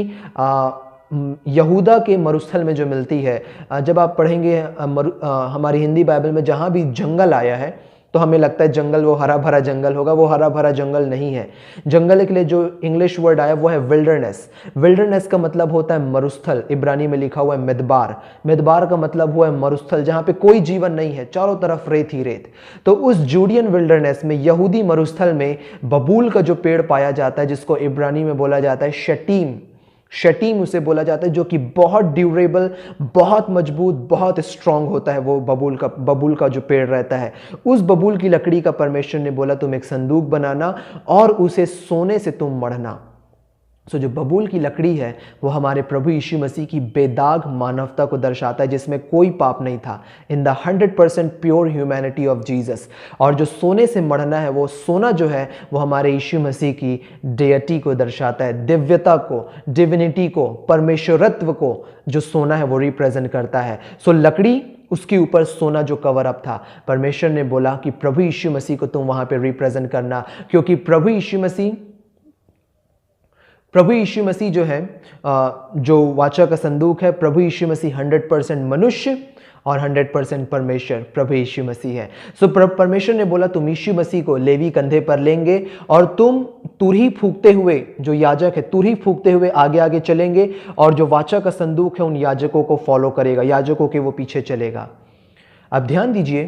S1: यहूदा के मरुस्थल में जो मिलती है, जब आप पढ़ेंगे हमारी हिंदी बाइबल में जहाँ भी जंगल आया है तो हमें लगता है जंगल वो हरा भरा जंगल होगा, वो हरा भरा जंगल नहीं है। जंगल के लिए जो इंग्लिश वर्ड आया वो है विल्डरनेस। विल्डरनेस का मतलब होता है मरुस्थल, इब्रानी में लिखा हुआ है मिदबार। मिदबार का मतलब हुआ है मरुस्थल, जहाँ पे कोई जीवन नहीं है, चारों तरफ रेत ही रेत। तो उस जूडियन विल्डरनेस में, यहूदी मरुस्थल में बबूल का जो पेड़ पाया जाता है, जिसको इब्रानी में बोला जाता है शटीम, शटीम उसे बोला जाता है, जो कि बहुत ड्यूरेबल, बहुत मजबूत, बहुत स्ट्रांग होता है। वो बबूल का जो पेड़ रहता है, उस बबूल की लकड़ी का परमेश्वर ने बोला तुम एक संदूक बनाना और उसे सोने से तुम मढ़ना। सो जो बबूल की लकड़ी है वो हमारे प्रभु यीशु मसीह की बेदाग मानवता को दर्शाता है, जिसमें कोई पाप नहीं था, in the 100% pure humanity of Jesus. और जो सोने से मढ़ना है, वो सोना जो है वो हमारे यीशु मसीह की डेटी को दर्शाता है, दिव्यता को, डिविनिटी को, परमेश्वरत्व को जो सोना है वो रिप्रेजेंट करता है। सो लकड़ी, उसके ऊपर सोना जो कवर अप था, परमेश्वर ने बोला कि प्रभु यीशु मसीह को तुम वहां पे रिप्रेजेंट करना, क्योंकि प्रभु यीशु मसीह जो है, जो वाचा का संदूक है, प्रभु यीशु मसीह 100% मनुष्य और 100% परमेश्वर प्रभु यीशु मसीह है। सो परमेश्वर ने बोला तुम यीशु मसीह को लेवी कंधे पर लेंगे और तुम तुरही फूंकते हुए, जो याजक है तुरही फूंकते हुए आगे आगे चलेंगे, और जो वाचा का संदूक है उन याजकों को फॉलो करेगा, याजकों के वो पीछे चलेगा। अब ध्यान दीजिए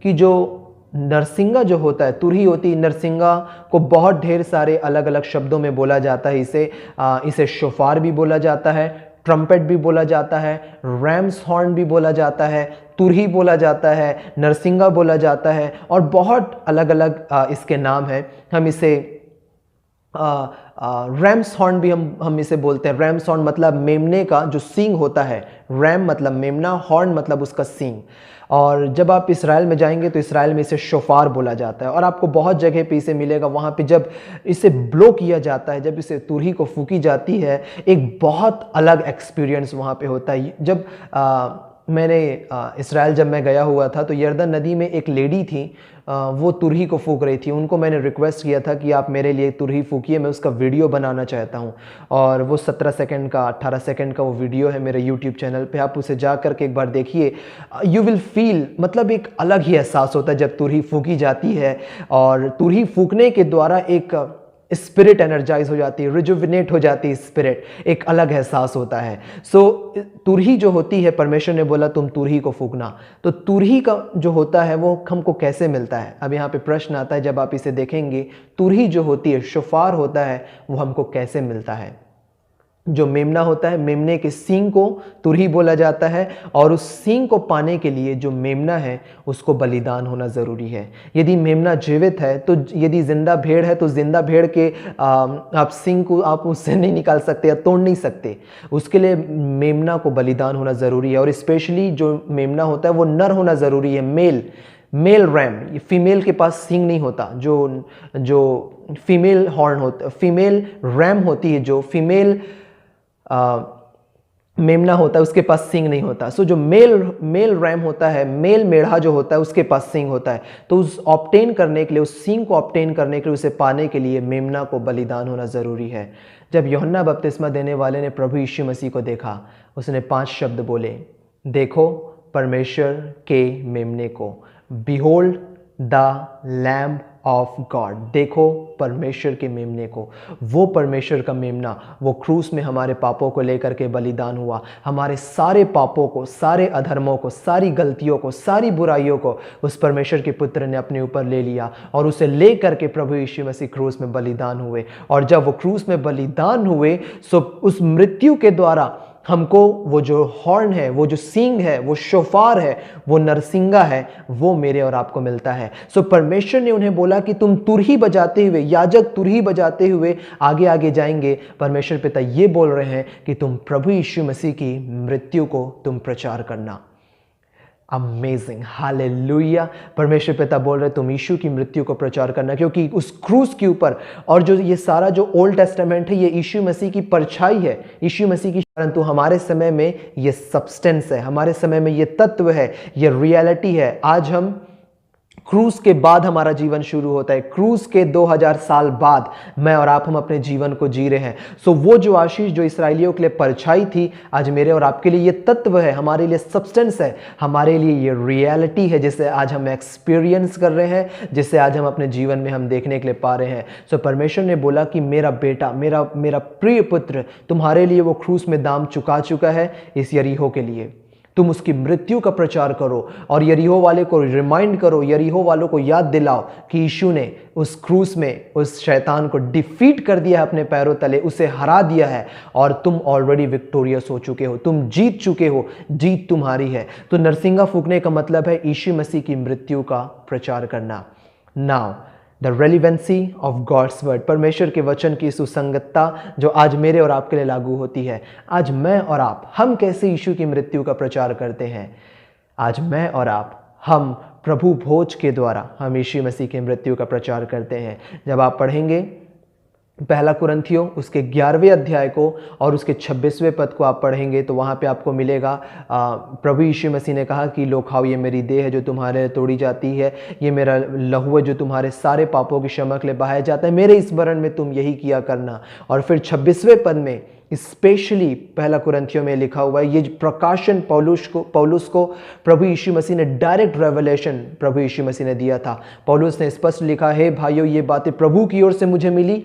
S1: कि जो नरसिंगा जो होता है, तुरही होती है, नरसिंगा को बहुत ढेर सारे अलग अलग शब्दों में बोला जाता है। इसे शोफार भी बोला जाता है, ट्रम्पेट भी बोला जाता है, रैम्स हॉर्न भी बोला जाता है, तुरही बोला जाता है, नरसिंगा बोला जाता है, और बहुत अलग अलग इसके नाम हैं। हम इसे रैम्स हॉर्न भी हम इसे बोलते हैं। रैम्स हॉर्न मतलब मेमने का जो सींग होता है, रैम मतलब मेमना, हॉर्न मतलब उसका सींग। और जब आप इसराइल में जाएंगे तो इसराइल में इसे शोफार बोला जाता है, और आपको बहुत जगह पे इसे मिलेगा। वहाँ पे जब इसे ब्लो किया जाता है, जब इसे तुरही को फूकी जाती है, एक बहुत अलग एक्सपीरियंस वहाँ पे होता है। जब मैंने इसराइल जब मैं गया हुआ था तो यर्दन नदी में एक लेडी थी, वो तुरही को फूंक रही थी। उनको मैंने रिक्वेस्ट किया था कि आप मेरे लिए तुरही फूकिए, मैं उसका वीडियो बनाना चाहता हूँ। और वो 17 सेकंड का, 18 सेकंड का वो वीडियो है मेरे यूट्यूब चैनल पे, आप उसे जा करके एक बार देखिए। यू विल फील, मतलब एक अलग ही एहसास होता है जब तुरही फूकी जाती है, और तुरही फूकने के द्वारा एक स्पिरिट एनर्जाइज हो जाती है, रिजुविनेट हो जाती है स्पिरिट, एक अलग एहसास होता है। सो तुरही जो होती है, परमेश्वर ने बोला तुम तुरही को फूकना। तो तुरही का जो होता है वो हमको कैसे मिलता है? अब यहाँ पे प्रश्न आता है, जब आप इसे देखेंगे, तुरही जो होती है, शोफार होता है, वो हमको कैसे मिलता है? जो मेमना होता है, मेमने के सींग को तुरही बोला जाता है, और उस सींग को पाने के लिए जो मेमना है उसको बलिदान होना ज़रूरी है। यदि मेमना जीवित है तो, यदि जिंदा भेड़ है तो जिंदा भेड़ के आप सींग को आप उससे नहीं निकाल सकते या तोड़ नहीं सकते, उसके लिए मेमना को बलिदान होना ज़रूरी है। और स्पेशली जो मेमना होता है वो नर होना ज़रूरी है, मेल रैम। फीमेल के पास सींग नहीं होता, जो फीमेल हॉर्न होता, फीमेल रैम होती है, जो फीमेल मेमना होता है उसके पास सींग नहीं होता। सो जो मेल रैम होता है, मेल मेढ़ा जो होता है उसके पास सींग होता है। तो उस ऑब्टेन करने के लिए, उस सींग को ऑब्टेन करने के लिए, उसे पाने के लिए मेमना को बलिदान होना ज़रूरी है। जब यूहन्ना बपतिस्मा देने वाले ने प्रभु यीशु मसीह को देखा, उसने 5 शब्द बोले, देखो परमेश्वर के मेमने को, behold the lamb of God. देखो परमेश्वर के मेमने को, वो परमेश्वर का मेमना, वो क्रूस में हमारे पापों को लेकर के बलिदान हुआ, हमारे सारे पापों को, सारे अधर्मों को, सारी गलतियों को, सारी बुराइयों को उस परमेश्वर के पुत्र ने अपने ऊपर ले लिया, और उसे ले करके प्रभु यीशु मसीह क्रूस में बलिदान हुए। और जब वो क्रूस में बलिदान हुए, सो उस मृत्यु के द्वारा हमको वो जो हॉर्न है, वो जो सींग है, वो शोफार है, वो नरसिंगा है, वो मेरे और आपको मिलता है। सो परमेश्वर ने उन्हें बोला कि तुम तुरही बजाते हुए, याजक तुरही बजाते हुए आगे आगे जाएंगे। परमेश्वर पिता ये बोल रहे हैं कि तुम प्रभु यीशु मसीह की मृत्यु को तुम प्रचार करना। Amazing, hallelujah. परमेश्वर पिता बोल रहे तुम यीशु की मृत्यु को प्रचार करना, क्योंकि उस क्रूस के ऊपर, और जो ये सारा जो ओल्ड टेस्टामेंट है ये यीशु मसीह की परछाई है, यीशु मसीह की, परंतु हमारे समय में ये सब्सटेंस है, हमारे समय में ये तत्व है, ये रियलिटी है। आज हम क्रूस के बाद हमारा जीवन शुरू होता है, क्रूस के 2000 साल बाद मैं और आप हम अपने जीवन को जी रहे हैं। सो वो जो आशीष जो इसराइलियों के लिए परछाई थी, आज मेरे और आपके लिए ये तत्व है, हमारे लिए सब्सटेंस है, हमारे लिए ये रियलिटी है, जिसे आज हम एक्सपीरियंस कर रहे हैं, जिसे आज हम अपने जीवन में हम देखने के लिए पा रहे हैं। सो परमेश्वर ने बोला कि मेरा बेटा, मेरा प्रिय पुत्र तुम्हारे लिए वो क्रूस में दाम चुका चुका है, इस यरीहो के लिए। तुम उसकी मृत्यु का प्रचार करो और यरीहो वाले को रिमाइंड करो, यरीहो वालों को याद दिलाओ कि यीशु ने उस क्रूस में उस शैतान को डिफीट कर दिया है अपने पैरों तले, उसे हरा दिया है, और तुम ऑलरेडी विक्टोरियस हो चुके हो, तुम जीत चुके हो, जीत तुम्हारी है। तो नरसिंगा फूंकने का मतलब है यीशु मसीह की मृत्यु का प्रचार करना। Now the relevancy of God's word, परमेश्वर के वचन की सुसंगतता जो आज मेरे और आपके लिए लागू होती है। आज मैं और आप, हम कैसे यीशु की मृत्यु का प्रचार करते हैं? आज मैं और आप, हम प्रभु भोज के द्वारा हम यीशु मसीह की मृत्यु का प्रचार करते हैं। जब आप पढ़ेंगे पहला कुरिन्थियों उसके 11वें अध्याय को और उसके 26वें पद को आप पढ़ेंगे तो वहाँ पे आपको मिलेगा, प्रभु यीशु मसीह ने कहा कि लो खाओ, ये मेरी देह है जो तुम्हारे तोड़ी जाती है, ये मेरा लहू है जो तुम्हारे सारे पापों की क्षमा के लिए बहाया जाता है, मेरे स्मरण में तुम यही किया करना। और फिर 26वें पद में स्पेशली पहला कुरिन्थियों में लिखा हुआ है, ये प्रकाशन पौलुस को प्रभु यीशु मसीह ने डायरेक्ट रेवलेशन प्रभु यीशु मसीह ने दिया था। पौलुस ने स्पष्ट लिखा है, भाइयों ये बातें प्रभु की ओर से मुझे मिली,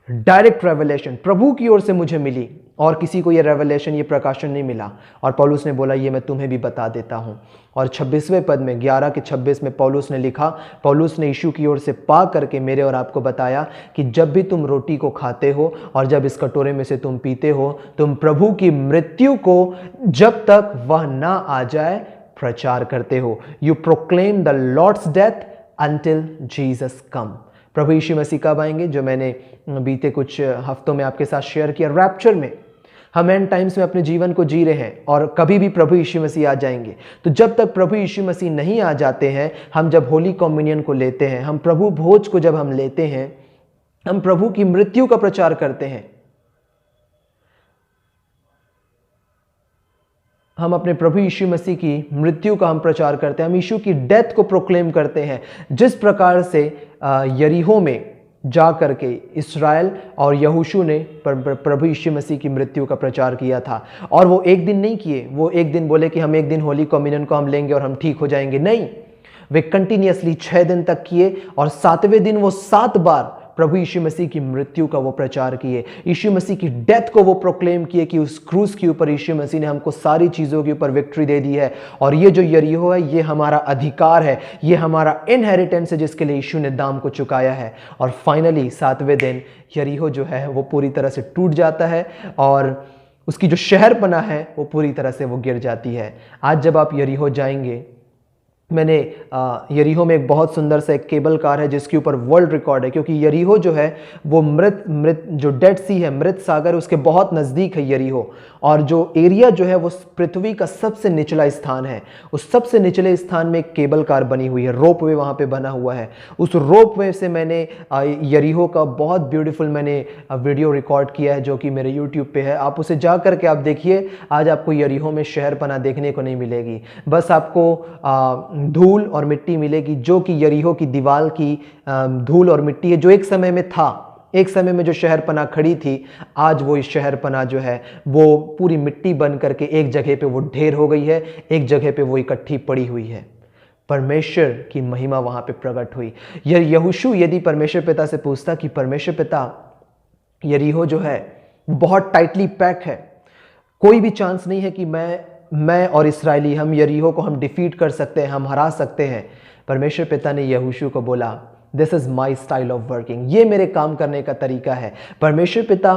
S1: डायरेक्ट रेवलेशन प्रभु की ओर से मुझे मिली, और किसी को ये रेवलेशन, ये प्रकाशन नहीं मिला। और पौलुस ने बोला ये मैं तुम्हें भी बता देता हूँ। और 26वें पद में 11 के 26 में पौलुस ने लिखा, पौलुस ने यीशु की ओर से पा करके मेरे और आपको बताया कि जब भी तुम रोटी को खाते हो और जब इस कटोरे में से तुम पीते हो, तुम प्रभु की मृत्यु को जब तक वह ना आ जाए प्रचार करते हो। You proclaim the lord's death until Jesus come. प्रभु यीशु मसीह कब आएंगे? जो मैंने बीते कुछ हफ्तों में आपके साथ शेयर किया, रैप्चर में। हम एंड टाइम्स में अपने जीवन को जी रहे हैं और कभी भी प्रभु यीशु मसीह आ जाएंगे। तो जब तक प्रभु यीशु मसीह नहीं आ जाते हैं, हम जब होली कम्युनियन को लेते हैं, हम प्रभु भोज को जब हम लेते हैं, हम प्रभु की मृत्यु का प्रचार करते हैं। हम अपने प्रभु यीशु मसीह की मृत्यु का हम प्रचार करते हैं, हम यीशु की डेथ को प्रोक्लेम करते हैं। जिस प्रकार से यरीहो में जा करके इसराइल और यहोशू ने प्रभु यीशु मसीह की मृत्यु का प्रचार किया था, और वो एक दिन नहीं किए, वो एक दिन बोले कि हम एक दिन होली कम्युनियन को हम लेंगे और हम ठीक हो जाएंगे, नहीं, वे कंटिन्यूअसली 6 दिन तक किए, और 7वें दिन वो 7 बार प्रभु यीशु मसीह की मृत्यु का वो प्रचार किए, यीशु मसीह की डेथ को वो प्रोक्लेम किए कि उस क्रूस के ऊपर यीशु मसीह ने हमको सारी चीज़ों के ऊपर विक्ट्री दे दी है, और ये जो यरीहो है ये हमारा अधिकार है, ये हमारा इनहेरिटेंस है जिसके लिए यीशु ने दाम को चुकाया है। और फाइनली 7वें दिन यरीहो जो है वो पूरी तरह से टूट जाता है और उसकी जो शहरपना है वो पूरी तरह से वो गिर जाती है। आज जब आप यरीहो जाएंगे, मैंने यरीहो में एक बहुत सुंदर सा एक केबल कार है जिसके ऊपर वर्ल्ड रिकॉर्ड है, क्योंकि यरीहो जो है वो मृत जो डेड सी है, मृत सागर, उसके बहुत नज़दीक है यरीहो। और जो एरिया जो है वो पृथ्वी का सबसे निचला स्थान है। उस सबसे निचले स्थान में एक केबल कार बनी हुई है, रोप वे वहाँ पे बना हुआ है। उस रोप वे से मैंने यरीहो का बहुत ब्यूटीफुल मैंने वीडियो रिकॉर्ड किया है जो कि मेरे यूट्यूब पे है। आप उसे जा करके आप देखिए। आज आपको यरीहो में शहरपना देखने को नहीं मिलेगी, बस आपको धूल और मिट्टी मिलेगी, जो कि यरीहो की दीवार की धूल और मिट्टी है, जो एक समय में था। एक समय में जो शहरपना खड़ी थी, आज वो इस शहरपना जो है वो पूरी मिट्टी बन करके एक जगह पे वो ढेर हो गई है, एक जगह पे वो इकट्ठी पड़ी हुई है। परमेश्वर की महिमा वहां पे प्रकट हुई। यहोशू यदि परमेश्वर पिता से पूछता कि परमेश्वर पिता, यरीहो जो है बहुत टाइटली पैक है, कोई भी चांस नहीं है कि मैं और इस्राएली हम यरीहो को हम डिफीट कर सकते हैं, हम हरा सकते हैं। परमेश्वर पिता ने यहोशू को बोला, this is my style of working, ये मेरे काम करने का तरीका है। परमेश्वर पिता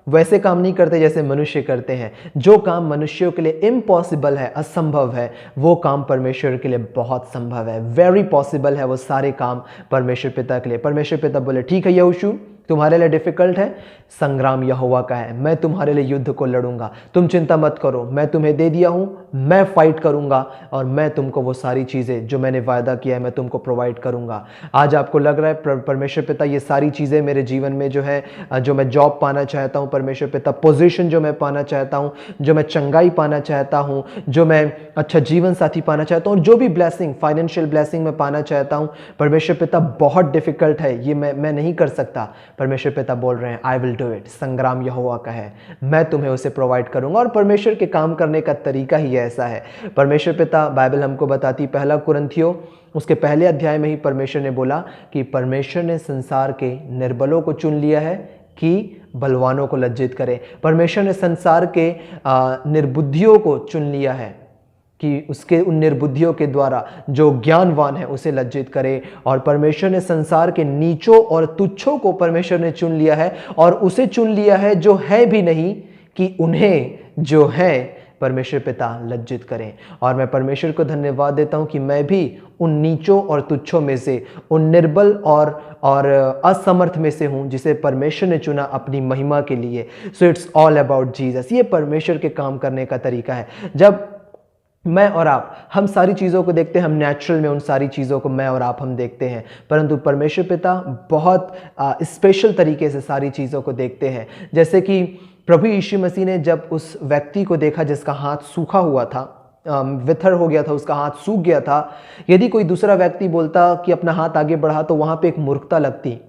S1: वैसे काम नहीं करते जैसे मनुष्य करते हैं। जो काम मनुष्यों के लिए इम्पॉसिबल है, असंभव है, वो काम परमेश्वर के लिए बहुत संभव है, वेरी पॉसिबल है वो सारे काम परमेश्वर पिता के लिए। परमेश्वर पिता बोले, ठीक है यहोशू, तुम्हारे लिए डिफिकल्ट है, संग्राम यहोवा का है, मैं तुम्हारे लिए युद्ध को लड़ूंगा, तुम चिंता मत करो, मैं तुम्हें दे दिया हूं, मैं फाइट करूंगा और मैं तुमको वो सारी चीजें जो मैंने वायदा किया है मैं तुमको प्रोवाइड करूंगा। आज आपको लग रहा है परमेश्वर पिता ये सारी चीजें मेरे जीवन में जो है, जो मैं जॉब पाना चाहता हूं, परमेश्वर पिता पोजीशन जो मैं पाना चाहता हूं, जो मैं चंगाई पाना चाहता हूं, जो मैं अच्छा जीवन साथी पाना चाहता हूं, जो भी ब्लेसिंग, फाइनेंशियल ब्लेसिंग मैं पाना चाहता हूं, परमेश्वर पिता बहुत डिफिकल्ट है, ये मैं नहीं कर सकता। परमेश्वर पिता बोल रहे हैं, आई विल डू इट, संग्राम यहोवा का है, मैं तुम्हें उसे प्रोवाइड करूंगा। और परमेश्वर के काम करने का तरीका ही ऐसा है। परमेश्वर पिता, बाइबल हमको बताती, 1 कुरिन्थियों उसके पहले अध्याय में ही परमेश्वर ने बोला कि परमेश्वर ने संसार के निर्बलों को चुन लिया है कि बलवानों को लज्जित करे। परमेश्वर ने संसार के निर्बुद्धियों को चुन लिया है कि उसके उन निर्बुद्धियों के द्वारा जो ज्ञानवान है उसे लज्जित करे। और परमेश्वर ने संसार के नीचों और तुच्छों को परमेश्वर ने चुन लिया है, और उसे चुन लिया है जो है भी नहीं, कि उन्हें जो है परमेश्वर पिता लज्जित करें। और मैं परमेश्वर को धन्यवाद देता हूं कि मैं भी उन नीचों और तुच्छों में से, उन निर्बल और असमर्थ में से हूं जिसे परमेश्वर ने चुना अपनी महिमा के लिए। So it's all about Jesus. ये परमेश्वर के काम करने का तरीका है। जब मैं और आप हम सारी चीज़ों को देखते हैं, हम नेचुरल में उन सारी चीज़ों को मैं और आप हम देखते हैं, परंतु परमेश्वर पिता बहुत स्पेशल तरीके से सारी चीज़ों को देखते हैं। जैसे कि प्रभु यीशु मसीह ने जब उस व्यक्ति को देखा जिसका हाथ सूखा हुआ था, विथर हो गया था, उसका हाथ सूख गया था, यदि कोई दूसरा व्यक्ति बोलता कि अपना हाथ आगे बढ़ा तो वहाँ पे एक मूर्खता लगती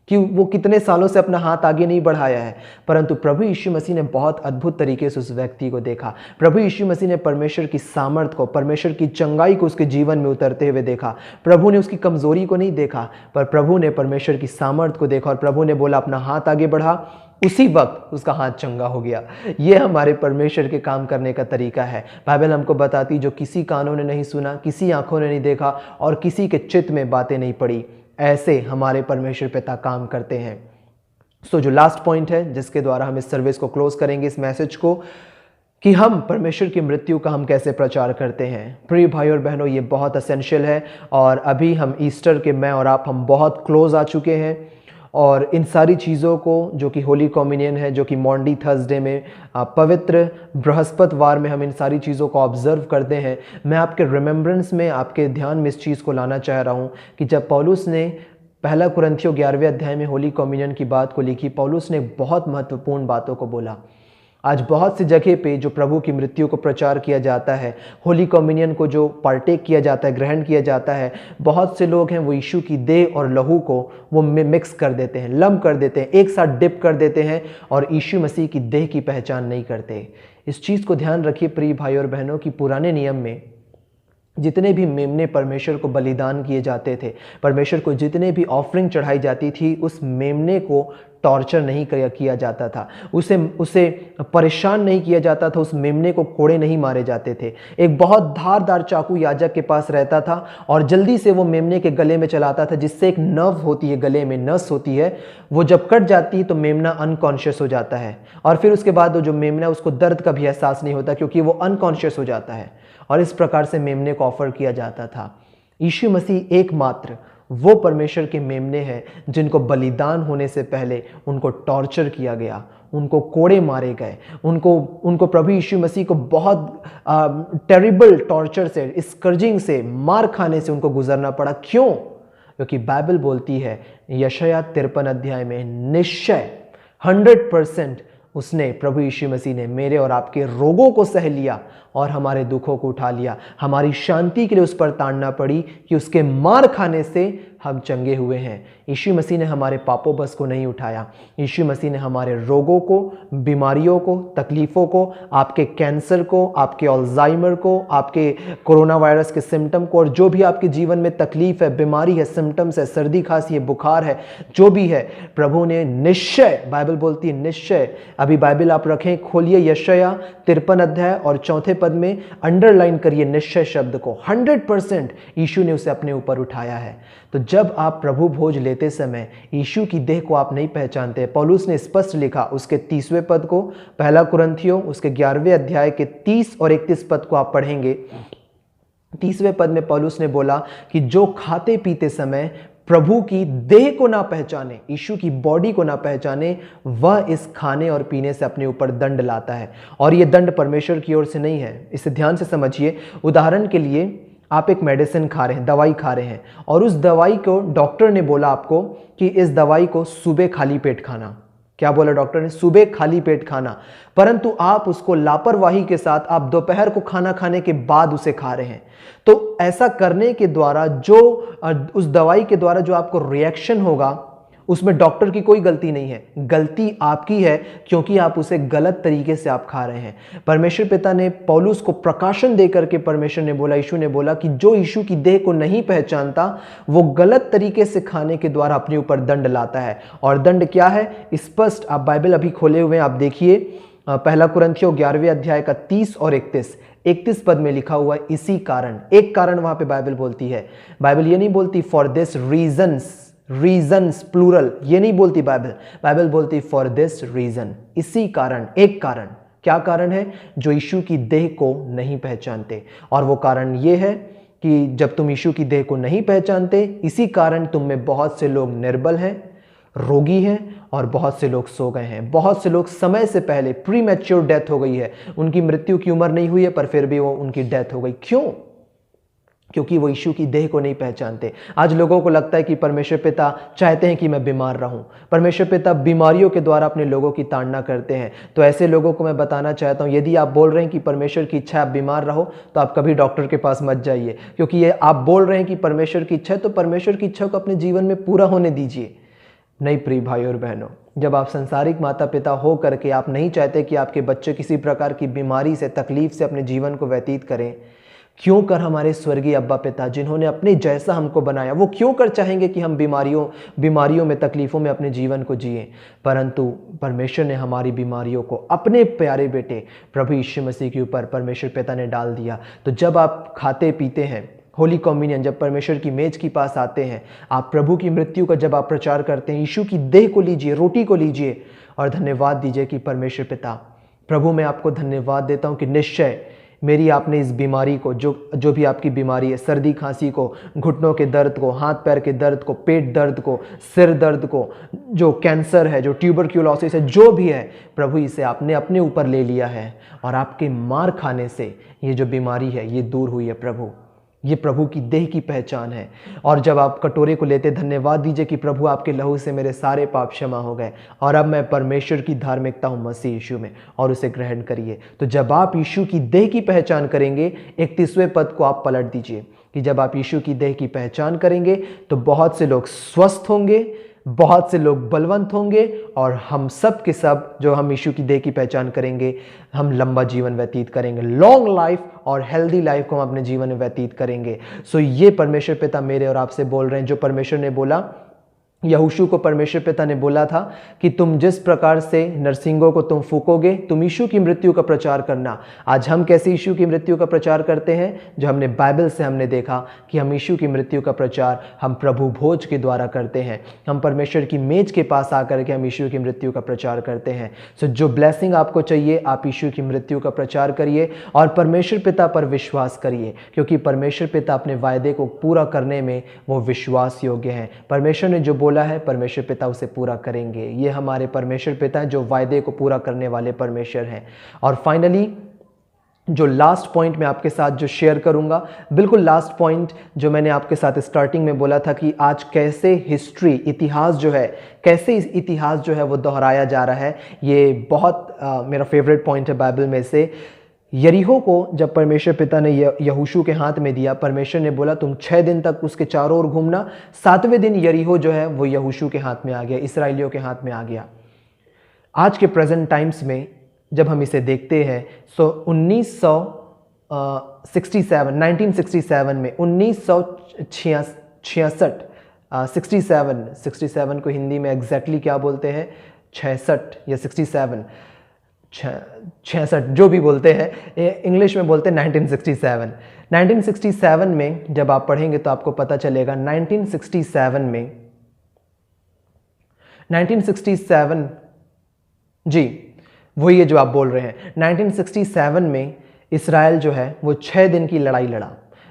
S1: कि वो कितने सालों से अपना हाथ आगे नहीं बढ़ाया है। परंतु प्रभु यीशु मसीह ने बहुत अद्भुत तरीके से उस व्यक्ति को देखा। प्रभु यीशु मसीह ने परमेश्वर की सामर्थ को, परमेश्वर की चंगाई को उसके जीवन में उतरते हुए देखा। प्रभु ने उसकी कमजोरी को नहीं देखा, पर प्रभु ने परमेश्वर की सामर्थ को देखा और प्रभु ने बोला अपना हाथ आगे बढ़ा, उसी वक्त उसका हाथ चंगा हो गया। ये हमारे परमेश्वर के काम करने का तरीका है। बाइबल हमको बताती, जो किसी कानों ने नहीं सुना, किसी आंखों ने नहीं देखा और किसी के चित्त में बातें नहीं पड़ी, ऐसे हमारे परमेश्वर पिता काम करते हैं। सो जो लास्ट पॉइंट है जिसके द्वारा हम इस सर्विस को क्लोज करेंगे, इस मैसेज को, कि हम परमेश्वर की मृत्यु का हम कैसे प्रचार करते हैं। प्रिय भाई और बहनों, ये बहुत असेंशियल है। और अभी हम ईस्टर के, मैं और आप, हम बहुत क्लोज आ चुके हैं। और इन सारी चीज़ों को, जो कि होली कॉम्युनियन है, जो कि मॉन्डी थर्सडे में, पवित्र बृहस्पतिवार में हम इन सारी चीज़ों को ऑब्जर्व करते हैं, मैं आपके रिमेम्बरेंस में, आपके ध्यान में इस चीज़ को लाना चाह रहा हूँ कि जब पौलुस ने 1 कुरिन्थियों 11वें अध्याय में होली कॉम्युनियन की बात को लिखी, पौलुस ने बहुत महत्वपूर्ण बातों को बोला। आज बहुत सी जगह पे जो प्रभु की मृत्यु को प्रचार किया जाता है, होली कम्युनियन को जो पार्टेक किया जाता है, ग्रहण किया जाता है, बहुत से लोग हैं वो यीशु की देह और लहू को वो मिक्स कर देते हैं, लम्प कर देते हैं, एक साथ डिप कर देते हैं और यीशु मसीह की देह की पहचान नहीं करते। इस चीज़ को ध्यान रखिए प्रिय भाई और बहनों, कि पुराने नियम में जितने भी मेमने परमेश्वर को बलिदान किए जाते थे, परमेश्वर को जितने भी ऑफरिंग चढ़ाई जाती थी, उस मेमने को टॉर्चर नहीं किया जाता था, उसे उसे परेशान नहीं किया जाता था, उस मेमने को कोड़े नहीं मारे जाते थे। एक बहुत धारदार चाकू याजक के पास रहता था और जल्दी से वो मेमने के गले में चलाता था, जिससे एक नर्व होती है, गले में नस होती है, वो जब कट जाती है तो मेमना अनकॉन्शियस हो जाता है और फिर उसके बाद वो जो मेमना, उसको दर्द का भी एहसास नहीं होता क्योंकि वो अनकॉन्शियस हो जाता है। और इस प्रकार से मेमने को ऑफर किया जाता था। यीशु मसीह एकमात्र वो परमेश्वर के मेमने हैं जिनको बलिदान होने से पहले उनको टॉर्चर किया गया, उनको कोड़े मारे गए, उनको प्रभु यीशु मसीह को बहुत टेरिबल टॉर्चर से, स्कर्जिंग से, मार खाने से उनको गुजरना पड़ा। क्यों? क्योंकि बाइबल बोलती है यशायाह 53 अध्याय में, निश्चय 100% उसने, प्रभु यीशु मसीह ने मेरे और आपके रोगों को सह लिया और हमारे दुखों को उठा लिया। हमारी शांति के लिए उस पर ताड़ना पड़ी कि उसके मार खाने से हम चंगे हुए हैं। यीशु मसीह ने हमारे पापों बस को नहीं उठाया। यीशु मसीह ने हमारे रोगों को, बीमारियों को, तकलीफ़ों को, आपके कैंसर को, आपके अल्जाइमर को, आपके कोरोना वायरस के सिम्टम को, और जो भी आपके जीवन में तकलीफ़ है, बीमारी है, सिम्टम्स है, सर्दी खांसी है, बुखार है, जो भी है, प्रभु ने निश्चय, बाइबल बोलती है निश्चय। अभी बाइबल आप रखें, खोलिए यशायाह 53 अध्याय और 4 पद में अंडरलाइन करिए निश्चय शब्द को। 100% यीशु ने उसे अपने ऊपर उठाया है। तो जब आप प्रभु भोज लेते समय यीशु की देह को आप नहीं पहचानते, पौलुस ने स्पष्ट लिखा उसके 30वें पद को, पहला कुरिन्थियों उसके 11वें अध्याय के 30 और 31 पद को आप पढ़ेंगे। 30वें पद में पौलुस ने बोला कि जो खाते पीते समय प्रभु की देह को ना पहचाने, यीशु की बॉडी को ना पहचाने, वह इस खाने और पीने से अपने ऊपर दंड लाता है। और यह दंड परमेश्वर की ओर से नहीं है, इसे ध्यान से समझिए। उदाहरण के लिए आप एक मेडिसिन खा रहे हैं, दवाई खा रहे हैं, और उस दवाई को डॉक्टर ने बोला आपको कि इस दवाई को सुबह खाली पेट खाना। क्या बोला डॉक्टर ने? सुबह खाली पेट खाना। परंतु आप उसको लापरवाही के साथ आप दोपहर को खाना खाने के बाद उसे खा रहे हैं। तो ऐसा करने के द्वारा जो उस दवाई के द्वारा जो आपको रिएक्शन होगा, उसमें डॉक्टर की कोई गलती नहीं है, गलती आपकी है, क्योंकि आप उसे गलत तरीके से आप खा रहे हैं। परमेश्वर पिता ने पौलुस को प्रकाशन देकर के परमेश्वर ने बोला, यीशु ने बोला कि जो यीशु की देह को नहीं पहचानता, वो गलत तरीके से खाने के द्वारा अपने ऊपर दंड लाता है। और दंड क्या है? स्पष्ट, आप बाइबल अभी खोले हुए हैं, आप देखिए पहला कुरिन्थियों 11वें अध्याय का 30 और 31 पद में लिखा हुआ है, इसी कारण। एक कारण वहां पे बाइबल बोलती है। बाइबल ये नहीं बोलती फॉर दिस रीजन्स प्लूरल, ये नहीं बोलती बाइबल बोलती फॉर दिस रीजन, इसी कारण, एक कारण। क्या कारण है? जो यीशु की देह को नहीं पहचानते। और वो कारण ये है कि जब तुम यीशु की देह को नहीं पहचानते, इसी कारण तुम में बहुत से लोग निर्बल हैं, रोगी हैं, और बहुत से लोग सो गए हैं। बहुत से लोग समय से पहले प्रीमैच्योर डेथ हो गई है, उनकी मृत्यु की उम्र नहीं हुई है, पर फिर भी वो उनकी डेथ हो गई। क्यों? क्योंकि वो यीशु की देह को नहीं पहचानते। आज लोगों को लगता है कि परमेश्वर पिता चाहते हैं कि मैं बीमार रहूं। परमेश्वर पिता बीमारियों के द्वारा अपने लोगों की ताड़ना करते हैं। तो ऐसे लोगों को मैं बताना चाहता हूं, यदि आप बोल रहे हैं कि परमेश्वर की इच्छा आप बीमार रहो, तो आप कभी डॉक्टर के पास मत जाइए, क्योंकि ये आप बोल रहे हैं कि परमेश्वर की इच्छा है, तो परमेश्वर की इच्छा को अपने जीवन में पूरा होने दीजिए। नहीं प्रिय भाई और बहनों, जब आप संसारिक माता पिता हो करके आप नहीं चाहते कि आपके बच्चे किसी प्रकार की बीमारी से, तकलीफ से अपने जीवन को व्यतीत करें, क्यों कर हमारे स्वर्गीय अब्बा पिता जिन्होंने अपने जैसा हमको बनाया, वो क्यों कर चाहेंगे कि हम बीमारियों में, तकलीफ़ों में अपने जीवन को जिए? परंतु परमेश्वर ने हमारी बीमारियों को अपने प्यारे बेटे प्रभु यीशु मसीह के ऊपर परमेश्वर पिता ने डाल दिया। तो जब आप खाते पीते हैं, होली कम्युनियन, जब परमेश्वर की मेज के पास आते हैं, आप प्रभु की मृत्यु का जब आप प्रचार करते हैं, यीशु की देह को लीजिए, रोटी को लीजिए और धन्यवाद दीजिए कि परमेश्वर पिता, प्रभु मैं आपको धन्यवाद देता हूं कि निश्चय मेरी आपने इस बीमारी को, जो भी आपकी बीमारी है, सर्दी खांसी को, घुटनों के दर्द को, हाथ पैर के दर्द को, पेट दर्द को, सिर दर्द को, जो कैंसर है, जो ट्यूबरक्यूलोसिस है, जो भी है, प्रभु इसे आपने अपने ऊपर ले लिया है और आपके मार खाने से ये जो बीमारी है ये दूर हुई है। प्रभु, ये प्रभु की देह की पहचान है। और जब आप कटोरे को लेते, धन्यवाद दीजिए कि प्रभु आपके लहू से मेरे सारे पाप क्षमा हो गए और अब मैं परमेश्वर की धार्मिकता हूँ मसीह यीशु में, और उसे ग्रहण करिए। तो जब आप यीशु की देह की पहचान करेंगे, 31वें पद को आप पलट दीजिए कि जब आप यीशु की देह की पहचान करेंगे तो बहुत से लोग स्वस्थ होंगे, बहुत से लोग बलवंत होंगे और हम सब के सब जो हम यीशु की देह की पहचान करेंगे, हम लंबा जीवन व्यतीत करेंगे, लॉन्ग लाइफ और हेल्दी लाइफ को हम अपने जीवन में व्यतीत करेंगे। सो ये परमेश्वर पिता मेरे और आपसे बोल रहे हैं, जो परमेश्वर ने बोला, यहोशू को परमेश्वर पिता ने बोला था कि तुम जिस प्रकार से नरसिंगों को तुम फूकोगे, तुम यीशु की मृत्यु का प्रचार करना। आज हम कैसे यीशु की मृत्यु का प्रचार करते हैं? जो हमने बाइबल से हमने देखा कि हम यीशु की मृत्यु का प्रचार हम प्रभु भोज के द्वारा करते हैं। हम परमेश्वर की मेज के पास आकर के हम यीशु की मृत्यु का प्रचार करते हैं। सो जो ब्लेसिंग आपको चाहिए, आप यीशु की मृत्यु का प्रचार करिए और परमेश्वर पिता पर विश्वास करिए, क्योंकि परमेश्वर पिता अपने वायदे को पूरा करने में वो विश्वास योग्य हैं। परमेश्वर ने जो बोला है, परमेश्वर पिता उसे पूरा करेंगे। ये हमारे परमेश्वर पिता हैं जो वायदे को पूरा करने वाले परमेश्वर हैं। और फाइनली जो लास्ट पॉइंट मैं आपके साथ जो शेयर करूंगा, बिल्कुल लास्ट पॉइंट जो मैंने आपके साथ स्टार्टिंग में बोला था कि आज कैसे हिस्ट्री, इतिहास जो है, कैसे इस इतिहास जो है वो दोहराया जा रहा है। ये बहुत मेरा फेवरेट पॉइंट है बाइबल में से। यरीहो को जब परमेश्वर पिता ने यहोशू के हाथ में दिया, परमेश्वर ने बोला तुम 6 दिन तक उसके चारों ओर घूमना। 7वें दिन यरीहो जो है वो यहोशू के हाथ में आ गया, इसराइलियों के हाथ में आ गया। आज के प्रेजेंट टाइम्स में जब हम इसे देखते हैं, सो 1967 में 67 को हिंदी में एग्जैक्टली क्या बोलते हैं, 66 या 66 जो भी बोलते हैं, इंग्लिश में बोलते हैं 1967 में जब आप पढ़ेंगे तो आपको पता चलेगा 1967 जी वही है जो आप बोल रहे हैं। 1967 में इसराइल जो है वो 6 दिन की लड़ाई लड़ा।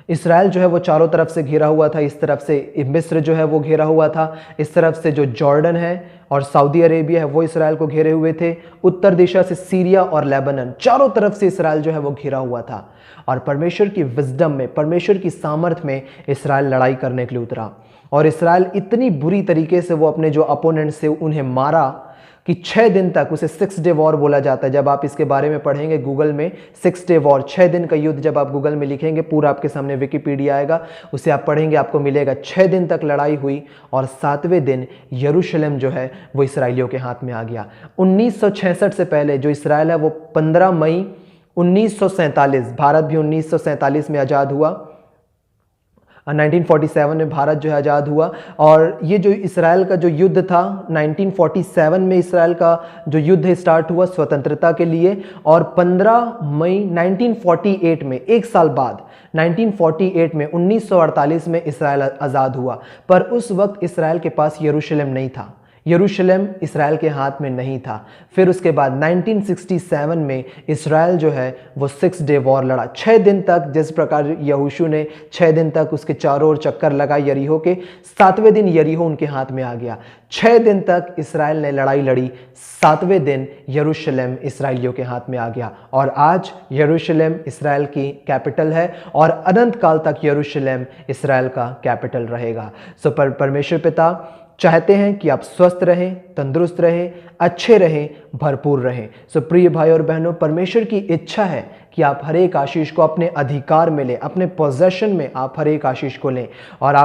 S1: इसराइल जो है वो चारों तरफ से घिरा हुआ था। इस तरफ से मिस्र जो है वो घिरा हुआ था, इस तरफ से जो जॉर्डन है और सऊदी अरेबिया है वो इसराइल को घेरे हुए थे, उत्तर दिशा से सीरिया और लेबनान, चारों तरफ से इसराइल जो है वो घिरा हुआ था। और परमेश्वर की विजडम में, परमेश्वर की सामर्थ में इसराइल लड़ाई करने के लिए उतरा। और इसराइल इतनी बुरी तरीके से वो अपने जो अपोनेंट से उन्हें मारा कि 6 दिन तक, उसे 6 डे वॉर बोला जाता है। जब आप इसके बारे में पढ़ेंगे गूगल में, 6 डे वॉर, 6 दिन का युद्ध, जब आप गूगल में लिखेंगे पूरा आपके सामने विकिपीडिया आएगा, उसे आप पढ़ेंगे आपको मिलेगा। 6 दिन तक लड़ाई हुई और 7वें दिन यरूशलेम जो है वो इसराइलियों के हाथ में आ गया। 1966 से पहले जो इसराइल है वो 15 मई 1947, भारत भी 1947 में आज़ाद हुआ, 1947 में भारत जो है आज़ाद हुआ। और ये जो इसराइल का जो युद्ध था, 1947 में इसराइल का जो युद्ध स्टार्ट हुआ स्वतंत्रता के लिए, और 15 मई 1948 में, एक साल बाद 1948 में 1948 में इसराइल आज़ाद हुआ। पर उस वक्त इसराइल के पास यरूशलेम नहीं था, यरूशलेम इसराइल के हाथ में नहीं था। फिर उसके बाद 1967 में इसराइल जो है वो 6 डे वॉर लड़ा। 6 दिन तक, जिस प्रकार यहोशू ने 6 दिन तक उसके चारों ओर चक्कर लगाए यरीहो के, 7वें दिन यरीहो उनके हाथ में आ गया। 6 दिन तक इसराइल ने लड़ाई लड़ी, 7वें दिन यरूशलेम इसराइलियों के हाथ में आ गया। और आज यरूशलेम इसराइल की कैपिटल है और अनंत काल तक यरूशलेम इसराइल का कैपिटल रहेगा। सो परमेश्वर पिता चाहते हैं कि आप स्वस्थ रहें, तंदुरुस्त रहें, अच्छे रहें, भरपूर रहें। सो प्रिय भाई और बहनों, परमेश्वर की इच्छा है कि आप हर एक आशीष को अपने अधिकार में लें, अपने पोजेशन में आप हर एक आशीष को लें। और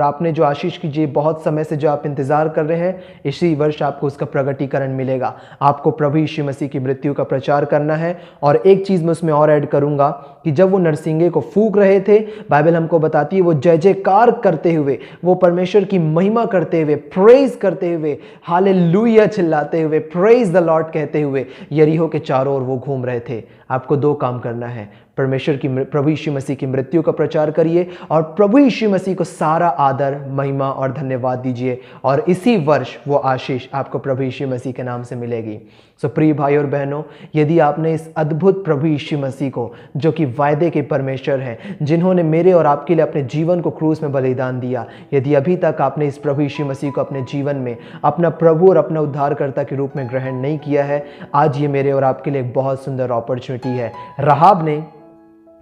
S1: आपने जो आशीष कीजिए, बहुत समय से जो आप इंतजार कर रहे हैं, इसी वर्ष आपको उसका प्रगटीकरण मिलेगा। आपको प्रभु यीशु मसीह की मृत्यु का प्रचार करना है। और एक चीज़ मैं उसमें और ऐड करूंगा कि जब वो नरसिंगे को फूंक रहे थे, बाइबल हमको बताती है वो जय जयकार करते हुए, वो परमेश्वर की महिमा करते हुए, प्रेज करते हुए, हालेलुया चिल्लाते हुए, प्रेज द लॉर्ड कहते हुए यरीहो के चारों ओर वो घूम रहे थे। आपको 2 काम करना है, प्रभु यीशु मसीह की मृत्यु का प्रचार करिए और प्रभु यीशु मसीह को सारा आदर, महिमा और धन्यवाद दीजिए। और इसी वर्ष वो आशीष आपको प्रभु यीशु मसीह के नाम से मिलेगी। सो प्रिय भाई और बहनों, यदि आपने इस अद्भुत प्रभु यीशु मसीह को, जो कि वायदे के परमेश्वर हैं, जिन्होंने मेरे और आपके लिए अपने जीवन को क्रूस में बलिदान दिया, यदि अभी तक आपने इस प्रभु यीशु मसीह को अपने जीवन में अपना प्रभु और अपना उद्धारकर्ता के रूप में ग्रहण नहीं किया है, आज ये मेरे और आपके लिए एक बहुत सुंदर अपॉर्चुनिटी है। राहाब ने,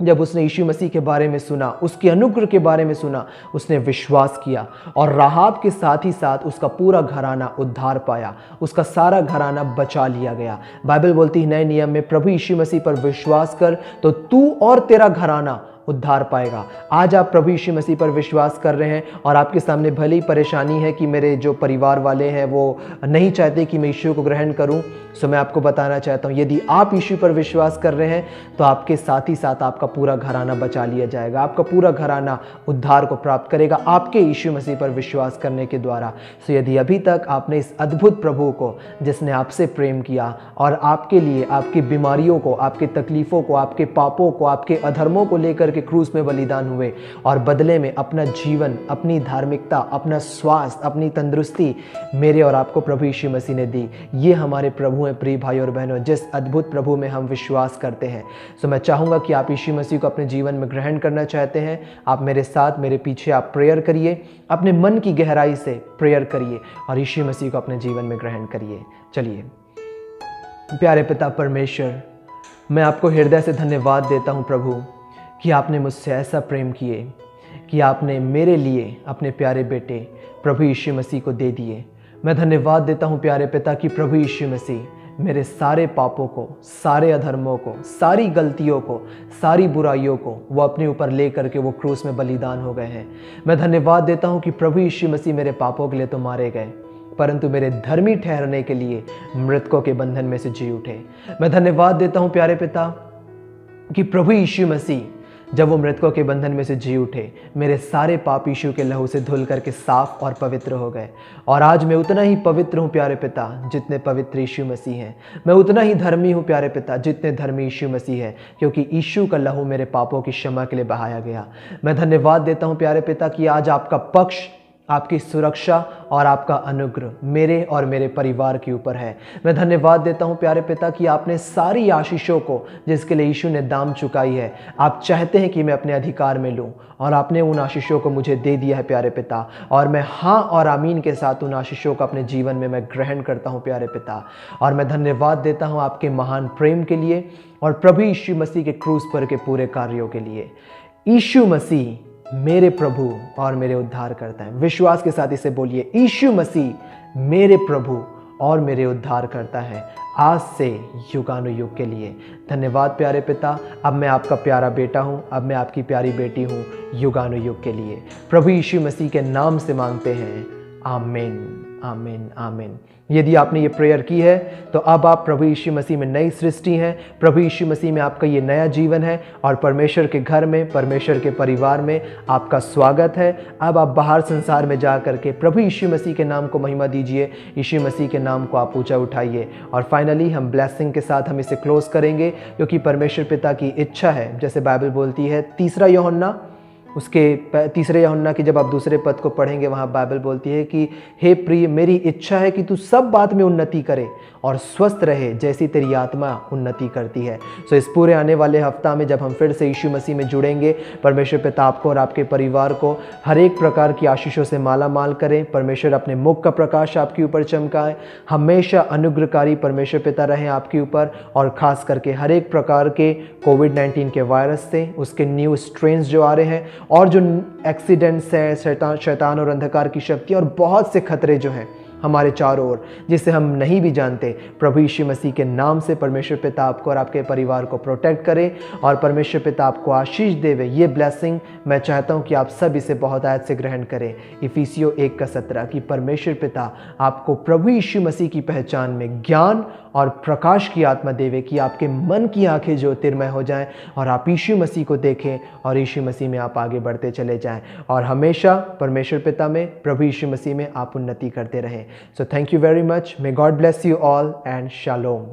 S1: जब उसने यीशु मसीह के बारे में सुना, उसके अनुग्रह के बारे में सुना, उसने विश्वास किया और राहाब के साथ ही साथ उसका पूरा घराना उद्धार पाया, उसका सारा घराना बचा लिया गया। बाइबल बोलती है नए नियम में, प्रभु यीशु मसीह पर विश्वास कर तो तू और तेरा घराना उद्धार पाएगा। आज आप प्रभु यीशु मसीह पर विश्वास कर रहे हैं और आपके सामने भले ही परेशानी है कि मेरे जो परिवार वाले हैं वो नहीं चाहते कि मैं यीशु को ग्रहण करूं, सो मैं आपको बताना चाहता हूं, यदि आप यीशु पर विश्वास कर रहे हैं तो आपके साथ ही साथ आपका पूरा घराना बचा लिया जाएगा, आपका पूरा घराना उद्धार को प्राप्त करेगा आपके यीशु मसीह पर विश्वास करने के द्वारा। सो यदि अभी तक आपने इस अद्भुत प्रभु को, जिसने आपसे प्रेम किया और आपके लिए आपकी बीमारियों को, आपके तकलीफ़ों को, आपके पापों को, आपके अधर्मों को लेकर के क्रूस में बलिदान हुए और बदले में अपना जीवन, अपनी धार्मिकता, अपना स्वास्थ्य, अपनी तंदुरुस्ती मेरे और आपको प्रभु यीशु मसीह ने दी, ये हमारे प्रभु हैं प्रिय भाई और बहनों, जिस अद्भुत प्रभु में हम विश्वास करते हैं। सो मैं चाहूँगा कि आप यीशु मसीह को अपने जीवन में ग्रहण करना चाहते हैं, आप मेरे साथ, मेरे पीछे आप प्रेयर करिए, अपने मन की गहराई से प्रेयर करिए और यीशु मसीह को अपने जीवन में ग्रहण करिए। चलिए। प्यारे पिता परमेश्वर, मैं आपको हृदय से धन्यवाद देता हूँ प्रभु कि आपने मुझसे ऐसा प्रेम किए कि आपने मेरे लिए अपने प्यारे बेटे प्रभु यीशु मसीह को दे दिए। मैं धन्यवाद देता हूँ प्यारे पिता कि प्रभु यीशु मसीह मेरे सारे पापों को, सारे अधर्मों को, सारी गलतियों को, सारी बुराइयों को वो अपने ऊपर ले करके वो क्रूस में बलिदान हो गए हैं। मैं धन्यवाद देता हूँ कि प्रभु यीशु मसीह मेरे पापों के लिए तो मारे गए, परंतु मेरे धर्मी ठहरने के लिए मृतकों के बंधन में से जी उठे। मैं धन्यवाद देता हूँ प्यारे पिता कि प्रभु यीशु मसीह जब वो मृतकों के बंधन में से जी उठे, मेरे सारे पाप यीशु के लहू से धुल करके साफ और पवित्र हो गए और आज मैं उतना ही पवित्र हूँ प्यारे पिता जितने पवित्र यीशु मसीह हैं। मैं उतना ही धर्मी हूँ प्यारे पिता जितने धर्मी यीशु मसीह है, क्योंकि यीशु का लहू मेरे पापों की क्षमा के लिए बहाया गया। मैं धन्यवाद देता हूँ प्यारे पिता कि आज आपका पक्ष, आपकी सुरक्षा और आपका अनुग्रह मेरे और मेरे परिवार के ऊपर है। मैं धन्यवाद देता हूँ प्यारे पिता कि आपने सारी आशीषों को, जिसके लिए यीशु ने दाम चुकाई है, आप चाहते हैं कि मैं अपने अधिकार में लूँ और आपने उन आशीषों को मुझे दे दिया है प्यारे पिता, और मैं हाँ और आमीन के साथ उन आशीषों को अपने जीवन में मैं ग्रहण करता हूँ प्यारे पिता। और मैं धन्यवाद देता हूँ आपके महान प्रेम के लिए और प्रभु यीशु मसीह के क्रूस पर के पूरे कार्यों के लिए। यीशु मसीह मेरे प्रभु और मेरे उद्धार करता है। विश्वास के साथ इसे बोलिए, यीशु मसीह मेरे प्रभु और मेरे उद्धार करता है, आज से युगानुयुग के लिए। धन्यवाद प्यारे पिता। अब मैं आपका प्यारा बेटा हूँ, अब मैं आपकी प्यारी बेटी हूँ युगानुयुग के लिए। प्रभु यीशु मसीह के नाम से मांगते हैं, आमीन आमीन आमीन। यदि आपने ये प्रेयर की है तो अब आप प्रभु यीशु मसीह में नई सृष्टि हैं। प्रभु यीशु मसीह में आपका ये नया जीवन है और परमेश्वर के घर में, परमेश्वर के परिवार में आपका स्वागत है। अब आप बाहर संसार में जा करके प्रभु यीशु मसीह के नाम को महिमा दीजिए, यीशु मसीह के नाम को आप ऊंचा उठाइए। और फाइनली हम ब्लेसिंग के साथ हम इसे क्लोज करेंगे, क्योंकि परमेश्वर पिता की इच्छा है, जैसे बाइबल बोलती है 3 यूहन्ना उसके 3 यूहन्ना की जब आप दूसरे पद को पढ़ेंगे, वहाँ बाइबल बोलती है कि हे प्रिय, मेरी इच्छा है कि तू सब बात में उन्नति करे और स्वस्थ रहे जैसी तेरी आत्मा उन्नति करती है। सो इस पूरे आने वाले हफ्ता में जब हम फिर से यीशु मसीह में जुड़ेंगे, परमेश्वर पिता आपको और आपके परिवार को हर एक प्रकार की आशीषों से माला माल करें। परमेश्वर अपने मुख का प्रकाश आपके ऊपर चमकाए, हमेशा अनुग्रहकारी परमेश्वर पिता रहें आपके ऊपर, और ख़ास करके हर एक प्रकार के कोविड-19 के वायरस से, उसके न्यू स्ट्रेन्स जो आ रहे हैं और जो एक्सीडेंट्स हैं, शैतान और अंधकार की शक्ति और बहुत से खतरे जो हैं हमारे चारों ओर, जिसे हम नहीं भी जानते, प्रभु यीशु मसीह के नाम से परमेश्वर पिता आपको और आपके परिवार को प्रोटेक्ट करे और परमेश्वर पिता आपको आशीष देवे। ये ब्लेसिंग मैं चाहता हूँ कि आप सब इसे बहुत आयत से ग्रहण करें। इफिसियों 1:17 कि परमेश्वर पिता आपको प्रभु यीशु मसीह की पहचान में ज्ञान और प्रकाश की आत्मा देवे, कि आपके मन की आंखें ज्योतिर्मय हो जाएं और आप यीशु मसीह को देखें और यीशु मसीह में आप आगे बढ़ते चले जाएं और हमेशा परमेश्वर पिता में, प्रभु यीशु मसीह में आप उन्नति करते रहें। So thank you very much. May God bless you all and shalom.